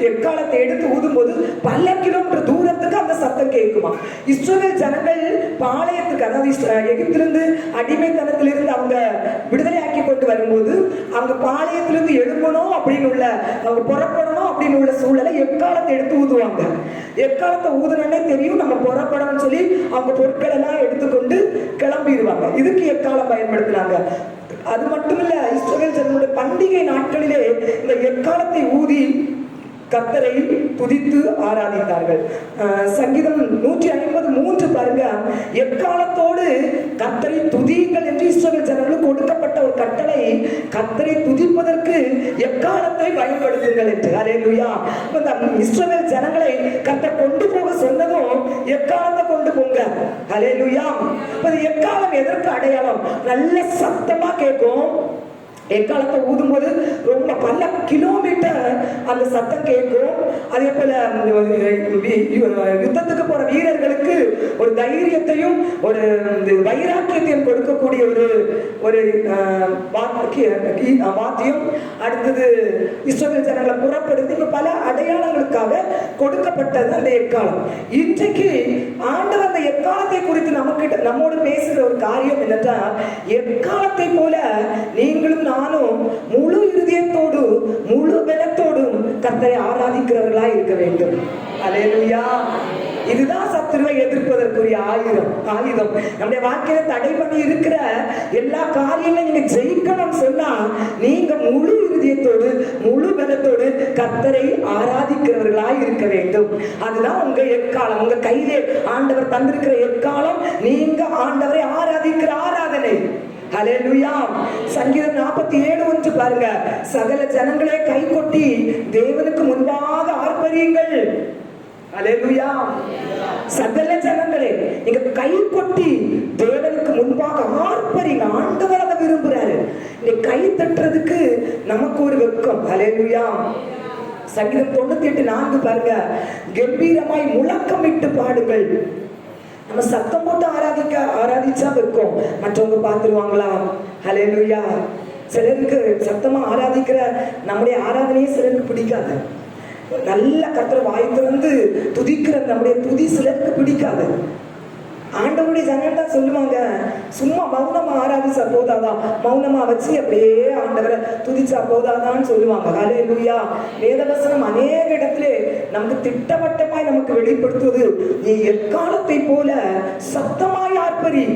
எக்காலத்தை எடுத்து ஊதும் போது பல கிலோமீட்டர் தூரத்துக்கு அந்த சத்தம் கேட்குமா. இஸ்ரவேல் ஜனங்கள் பாளையத்துக்கு, அதாவது எகிப்திலிருந்து அடிமைத்தனத்திலிருந்து அவங்க விடுதலை ஆக்கி கொண்டு வரும்போது அவங்க பாளையத்திலிருந்து எழுப்பணும் அப்படின்னு உள்ள, அவங்க புறப்படணும் அப்படின்னு உள்ள சூழலை எக்காலத்தை எடுத்து ஊதுவாங்க. எக்காலத்தை ஊதுனே தெரியும் நம்ம புறப்படணும்னு சொல்லி அவங்க பொருட்கள் எல்லாம் எடுத்துக்கொண்டு கிளம்பிடுவாங்க. இதுக்கு எக்காலம் பயன்படுத்தினாங்க. அது மட்டுமில்ல, இஸ்ரவேல் ஜனங்களுடைய பண்டிகை நாட்களிலே இந்த எக்காலத்தை ஊதி கர்த்தரை துதித்து ஆராதித்தார்கள். சங்கீதம் 153 பாருங்க, எக்காலத்தோடு கர்த்தரை துதியுங்கள் என்று இஸ்ரவேல் ஜனங்களுக்கு கொடுக்கப்பட்ட ஒரு கட்டளை, கர்த்தரை துதிப்பதற்கு எக்காலத்தை பயன்படுத்துங்கள் என்று. ஹல்லேலூயா. இஸ்ரவேல் ஜனங்களை கர்த்தர் கொண்டு போக சொன்னதும் எக்காலத்தை கொண்டு போங்க. ஹல்லேலூயா. எக்காலம் எதற்கு அடையாளம்? நல்ல சத்தமா கேட்கும். எக்காலத்தை ஊதும் போது ரொம்ப பல கிலோமீட்டர் அந்த சத்தம் கேட்கும். அதே போல யுத்தத்துக்கு போற வீரர்களுக்கு ஒரு தைரியத்தையும் ஒரு வைராக்கியத்தையும் கொடுக்கக்கூடிய ஒரு வாத்தியம். அடுத்தது இஸ்ரவேல் ஜனங்களை புறப்படுத்தி பல அடையாளங்களுக்காக கொடுக்கப்பட்டது அந்த எக்காலம். இன்றைக்கு ஆண்டவர் அந்த எக்காலத்தை குறித்து நம்மோடு பேசுகிற ஒரு காரியம் என்னென்றால், எக்காலத்தை போல நீங்களும் நானும் முழு இருதயத்தோடு முழு பலத்தோடும் கர்த்தரை ஆராதிக்கிறவர்களாய் இருக்க வேண்டும். அல்லேலூயா. இதுதான் சத்துருவை எதிர்ப்பதற்குரிய ஆவிக்குரிய ஆயுதம். நம்முடைய வாழ்க்கையில தடை பண்ணி இருக்கிற எல்லா காரியங்களும் நீங்க ஜெயிக்கணும்னு சொன்னா நீங்க முழு இருதயத்தோடு முழு பலத்தோடு கர்த்தரை ஆராதிக்கிறவர்களாய் இருக்க வேண்டும். அதுதான் உங்க எக்காலம். உங்க கையிலே ஆண்டவர் தந்திருக்கிற எக்காலம் நீங்க ஆண்டவரை ஆராதிக்கிற ஆராதனை. ஹல்லேலூயா. சங்கீதம் 47:1 பாருங்க. சகல ஜனங்களே கை கொட்டி தேவனுக்கு முன்பாக ஆர்ப்பரியுங்கள். ஹல்லேலூயா. சகல ஜனங்களே நீங்க கை கொட்டி தேவனுக்கு முன்பாக ஆர்ப்பரிங்க. ஆண்டவர் அதை விரும்புறாரு. நீ கை தட்டுறதுக்கு நமக்கு ஒரு வெட்கம். ஹல்லேலூயா. சங்கீதம் 98:4 பாருங்க. கம்பீரமாய் முழக்கமிட்டு பாடுங்கள். நம்ம சத்தம் போட்டு ஆராதிச்சா வைக்கும், மற்றவங்க பார்த்துருவாங்களா? ஹல்லேலூயா. சிலருக்கு சத்தமா ஆராதிக்கிற நம்முடைய ஆராதனையே சிலருக்கு பிடிக்காது. நல்ல கர்த்தரை வாய் திறந்து துதிக்கிற நம்முடைய துதி சிலருக்கு பிடிக்காது. ஆண்டவருடைய ஜனங்கள் தான் சொல்லுவாங்க, சும்மா மௌனமா ஆராதிச்சா போதாதான், மௌனமா வச்சு அப்படியே ஆண்டவரை துதிச்சா போதாதான்னு சொல்லுவாங்க. ஹல்லேலூயா. வேதவசனம் அநேக இடத்துல நமக்கு திட்டவட்டமாய் நமக்கு வெளிப்படுத்துவது, நீ எக்காலத்தை போல சத்தமாய் ஆர்ப்பரி.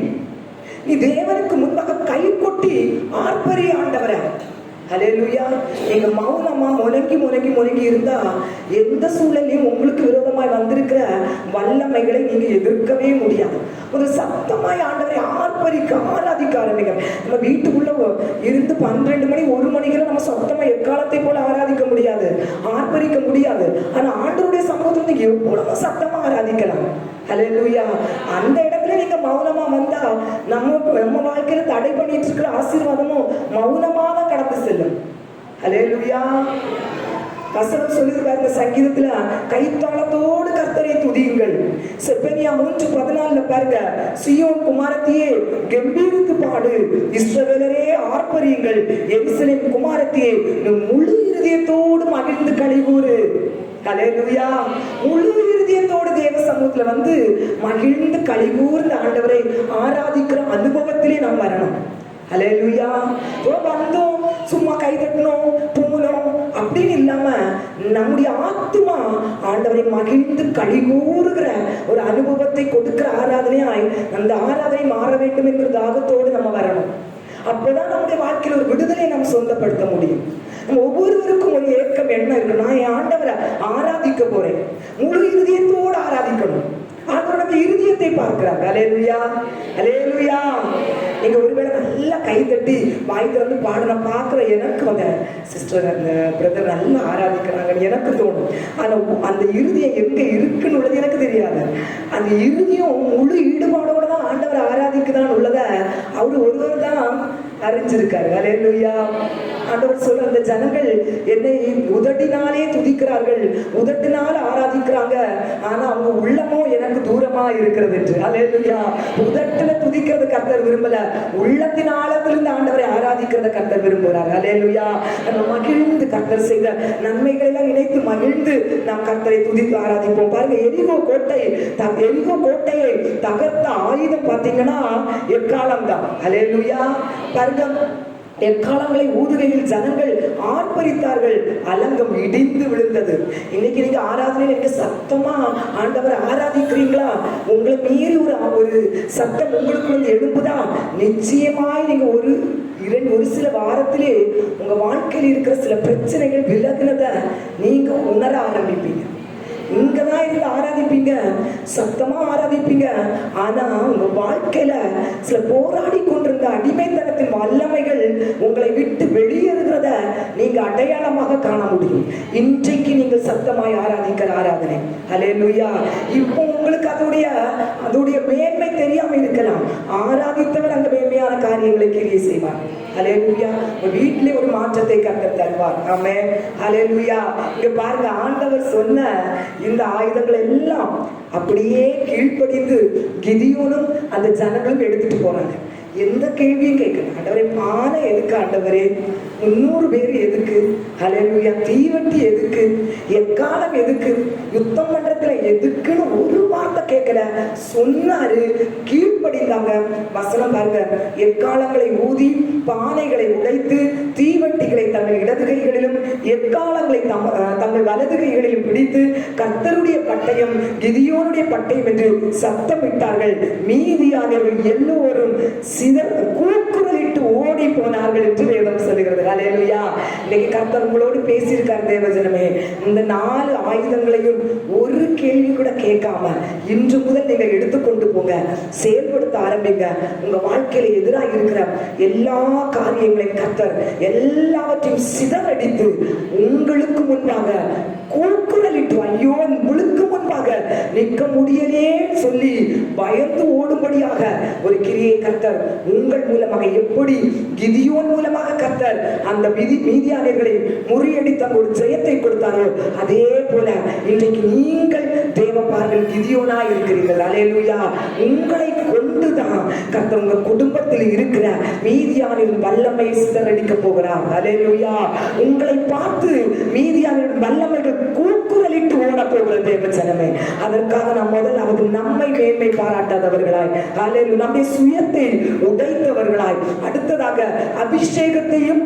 நீ தேவனுக்கு முன்பாக கை கொட்டி ஆர்ப்பரி ஆண்டவரை. ஹல்லேலூயா. நீங்க மௌனமா முழங்கி இருந்தா எந்த சூழலையும் உங்களுக்கு விரோதமாய் வந்திருக்கிற வல்லமைகளை நீங்க எதிர்க்கவே முடியாது. ஒரு சத்தமாய் ஆண்டவரை ஆராதிக்க ஆரம்பிங்க. நம்ம வீட்டுக்குள்ள இருந்து 12 மணி 1 மணிக்கு நம்ம சத்தமா எக்காலத்தை போல ஆராதிக்க முடியாது, ஆர்ப்பரிக்க முடியாது. ஆனா ஆண்டவருடைய சமூகத்துல நீங்க எவ்வளவு சத்தமா ஆராதிக்கலாம். ஹல்லேலூயா. அந்த இடத்துல நீங்க மௌனமா வந்தா நம்ம வாழ்க்கையில தடை பண்ணிட்டு இருக்கிற ஆசீர்வாதமும் மௌனமாக கடந்து செல்லும். ஹல்லேலூயா. வசனம் சொல்லுது பாருங்க, சங்கீதத்துல கைத்தாளத்தோடு கர்த்தரை துதியுங்கள். செப்பனியா 3:14 பாருங்க. சீயோன் குமாரத்தியே கம்பீரித்து பாடு, இஸ்ரவேலரே ஆர்ப்பரியுங்கள், எருசலேம் குமாரத்தியே முழு இருதயத்தோடு மகிழ்ந்து களிகூறு. ஹல்லேலூயா. முழு இருதயத்தோடு தேவ சமூகத்துல வந்து மகிழ்ந்து களிகூர்ந்து ஆண்டவரை ஆராதிக்கிற அனுபவத்திலே நாம் வரணும். ஹல்லேலூயா. வந்தோம் சும்மா கை தட்டணும் தூங்கணும் அப்படின்னு இல்லாம நம்முடைய ஆத்மா ஆண்டவரை மகிழ்ந்து களிகூறுகிற ஒரு அனுபவத்தை கொடுக்கிற ஆராதனையாய் அந்த ஆராதனை மாற வேண்டும் என்கிற தாகத்தோடு நம்ம வரணும். அப்பதான் நம்முடைய வாழ்க்கையில் ஒரு விடுதலையை நம்ம சொந்தப்படுத்த முடியும். நம்ம ஒவ்வொருவருக்கும் ஒரு ஏக்கம் என்ன இருக்கு, நான் என் ஆண்டவரை ஆராதிக்க போறேன், முழு இருதயத்தோடு ஆராதிக்கணும். ஆண்டவர் நம்ம இருதயத்தை பார்க்கிறாங்க. ஹல்லேலூயா. ஹல்லேலூயா. நீங்க ஒருவேளை நல்லா கை தட்டி வாய் திறந்து பாடுற பாக்குற எனக்கு அந்த சிஸ்டர் அந்த பிரதர் நல்லா ஆராதிக்கிறாங்கன்னு எனக்கு தோணும். ஆனா அந்த இருதயம் எங்க இருக்குன்னு உள்ளது எனக்கு தெரியாது. அந்த இருதயம் முழு ஈடுபாடோட தான் ஆண்டவர் ஆராதிக்குதான் உள்ளத அவரு ஒருவர் தான் அறிஞ்சிருக்காரு. ஹல்லேலூயா. ஆண்டவர் சொல்ற அந்த ஜனங்கள் என்னை உதட்டினாலே துதிக்கிறார்கள், உதட்டினால ஆராதிக்கிறாங்க, ஆனா அவங்க உள்ளமோ எனக்கு தூரமா இருக்கிறது என்று. ஹல்லேலூயா. உதட்டுல துதிக்கிறது கர்த்தர் விரும்பல, உள்ளத்தின் ஆழத்திலிருந்து ஆண்டவரை ஆராதிக்கிறத கர்த்தர் விரும்புகிறார். ஹல்லேலூயா. நம்ம மகிழ்ந்து கர்த்தர் செய்த நன்மைகளை எல்லாம் நினைத்து மகிழ்ந்து நாம் கர்த்தரை துதித்து ஆராதிப்போம். பாருங்க, எரிகோ கோட்டையை தகர்த்த ஆயுதம் பாத்தீங்கன்னா எக்காலம் தான். ஹல்லேலூயா. பாருங்க, எக்காலங்களை ஊதுகையில் ஜனங்கள் ஆர்ப்பரித்தார்கள், அலங்கம் இடிந்து விழுந்தது. இன்னைக்கு நீங்க ஆராதனையில நீங்க சத்தமா ஆண்டவரை ஆராதிக்கிறீங்களா? உங்களை மீறி ஒரு சத்தம் உங்களுக்கு வந்து எழுப்புதா? நிச்சயமாய் நீங்க ஒரு சில வாரத்திலே உங்க வாழ்க்கையில் இருக்கிற சில பிரச்சனைகள் விலகுனத நீங்க உணர ஆரம்பிப்பீங்க. இங்கதான் இருந்து ஆராதிப்பீங்க, சத்தமா ஆராதிப்பீங்க. ஆனா உங்க வாழ்க்கையில சில போராடி கொண்டிருந்த அடிமைத்தனத்தின் வல்லமைகள் உங்களை விட்டு வெளியேறுகிறத நீங்க அடையாளமாக காண முடியும். இன்றைக்கு நீங்கள் சத்தமாய் ஆராதிக்கிற ஆராதனை. ஹல்லேலூயா. இப்போ உங்களுக்கு அதோடைய மேன்மை தெரியாம இருக்கலாம். ஆராதித்தவர் அந்த மேன்மையான காரியங்களை கிரியை செய்வார். ஹல்லேலூயா. வீட்டிலே ஒரு மாற்றத்தை கர்த்தர் தருவார். ஆமென். ஹல்லேலூயா. இங்க பாருங்க, ஆண்டவர் சொன்ன இந்த ஆயுதங்கள் எல்லாம் அப்படியே கீழ்ப்படிந்து கிதியோனும் அந்த ஜனங்களும் எடுத்துட்டு போறாங்க. எந்த கேள்வியும் கேட்கல. ஆண்டவரே, பானை எதுக்கு? ஆண்டவரே, 300 பேர் எதுக்கு? ஹல்லேலூயா. தீவட்டி எதுக்கு? எக்காலம் எதுக்கு? யுத்தம் பண்றதுல எதுக்குன்னு ஒரு வார்த்தை கேட்க கேட்கல, சொன்னாரு, கீழ்ப்படிந்தாங்க. வசனம் பாருங்க, எக்காலங்களை ஊதி பானைகளை உடைத்து தீவட்டிகளை தங்கள் இடது கைகளிலும் எக்காலங்களை தங்கள் வலது கைகளிலும் பிடித்து கர்த்தருடைய பட்டயம் கிதியோனுடைய பட்டயம் என்று சத்தமிட்டார்கள். மீதியானவர்கள் எல்லோரும் கூக்குரலிட்டு ஓடி போனார்கள் என்று வேதம் சொல்லுகிறது. ஹல்லேலூயா. இன்னைக்கு கர்த்தர் உங்களோடு பேசியிருக்கார் தேவஜனமே. இந்த 4 ஆயுதங்களையும் ஒரு கேள்வி கூட கேட்காம இன்று முதல் நீங்க எடுத்துக்கொண்டு போங்க, செயல்படுத்த ஆரம்பிங்க. உங்க வாழ்க்கையில எதிராக இருக்கிற எல்லா காரியங்களையும் கர்த்தர் எல்லாவற்றையும் சிதறடித்து உங்களுக்கு முன்பாக கூக்குரலிட்டு, ஐயோ உங்களுக்கு முன்பாக நிற்க முடியலே சொல்லி பயந்து ஓடும்படியாக ஒரு கிரியை கர்த்தர் உங்கள் மூலமாக, எப்படி கிதியோன் மூலமாக கர்த்தர் அந்த மீதியானியர்களை முறியடித்த ஒரு ஜெயத்தை கொடுத்தாரோ, அதே போல இன்றைக்கு நீங்கள் தேவ பார்வையில் கிதியோனா இருக்கிறீர்கள். அல்லேலூயா. உங்களை கொண்டுதான் கர்த்தர் உங்க குடும்பத்தில் இருக்கிற மீதியானின் வல்லமை சிதறடிக்க போகிறார். அல்லேலூயா. உங்களை பார்த்து மீதியானின் வல்லமைகள் கூக்குரலிட்டு ஓட போகிற தேவ ஜனமே. அதற்காக நாம் முதலாவது நம்மை மேன்மை பாராட்டாதவர்களாய், நம்முடைய சுயத்தை உடைத்தவர்களாய், அடுத்ததாக அபிஷேகத்தையும்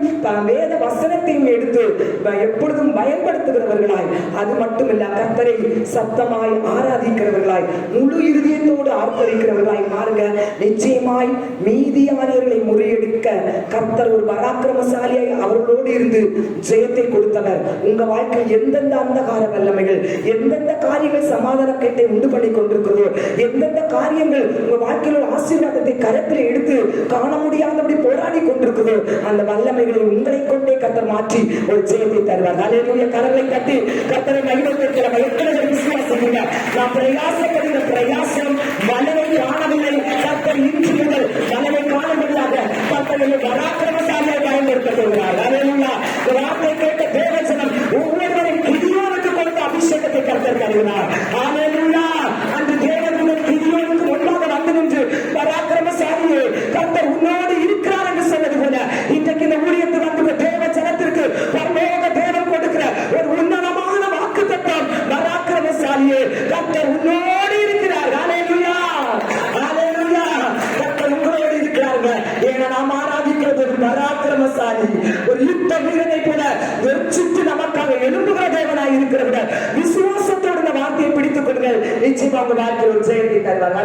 வேத வசனத்தையும் எடுத்து எப்பொழுதும் பயன்படுத்துகிறவர்களாய், அது மட்டுமல்ல கர்த்தரை சத்தமாய் ஆராதிக்கிறவர்களாய், முழு இருதயத்தோடு ஆர்ப்பரிக்கிறவர்களாய் மாறுங்க. நிச்சயமாய் மீதியானவர்களை முறியடிக்க கர்த்தர் ஒரு பராக்கிரமசாலியாய் அவர்களோடு இருந்து ஜெயத்தை கொடுத்தவர். உங்க வாழ்க்கையில் எந்தெந்த அந்தகார வல்லமைகள், எந்தெந்த காரியங்கள் சமாதான கேட்டை உண்டு பண்ணி கொண்டிருக்கிறதோ, எந்தெந்த காரியங்கள் உங்க வாழ்க்கையில் ஆசீர்வாதத்தை கரத்தில் எடுத்து காண முடியாதபடி போராடி கொண்டிருக்கிறதோ, அந்த வல்லமைகளை உங்களை கொண்டே கர்த்தர் மாற்றி ஒரு ஜெயத்தை தருவார். அல்லேலூயா. கரங்களை கட்டி கர்த்தரை மகிமைப்படுத்துகிற எத்தனை விசுவாசிங்க. நாம் பிரயாசப்படுகிற பிரயாசம் வல்லமை காணவில்லை. கர்த்தர் இன்று முதல் வல்லமை காணும்படியாக கர்த்தரை பராக்கிரமசாலியாய் பயன்படுத்த போகிறார். அல்லேலூயா. வார்த்தை கேட்ட தேவஜனம் ஒவ்வொருவரும் கிதியோனுக்கு கொடுத்த அபிஷேகத்தை கர்த்தர் தருகிறார். அல்லேலூயா. அன்று தேவனுடன் கிதியோனுக்கு முன்பாக வந்து நின்று பராக்கிரமசாலியே கர்த்தர் உன்னோடு இருக்கிறார் என்று சொன்னது போல, இன்றைக்கு இந்த ஊழியத்தை வந்து தேவ ஜனத்திற்கு பரலோக தேவன் கொடுக்கிற ஒரு உன்னதமான வாக்குத்தத்தம், பராக்கிரமசாலியே கர்த்தர் உன்னோடு இருக்கிறார். அல்லேலூயா. அல்லேலூயா. கர்த்தர் உங்களோடு இருக்கிறார்கள். ஏன்னா நாம் ஆராதிக்கிறது ஒரு பராக்கிரமசாலி, ஒரு யுத்த வீரனை போல வெற்றித்து நமக்காக எழும்புகிற தேவனாய் இருக்கிறவர்கள். விசுவாசத்தோடு இந்த வார்த்தையை பிடித்துக் கொள்ளுங்கள். நிச்சயமாக வாழ்க்கையில் ஒரு ஜெயத்தை தருவார்.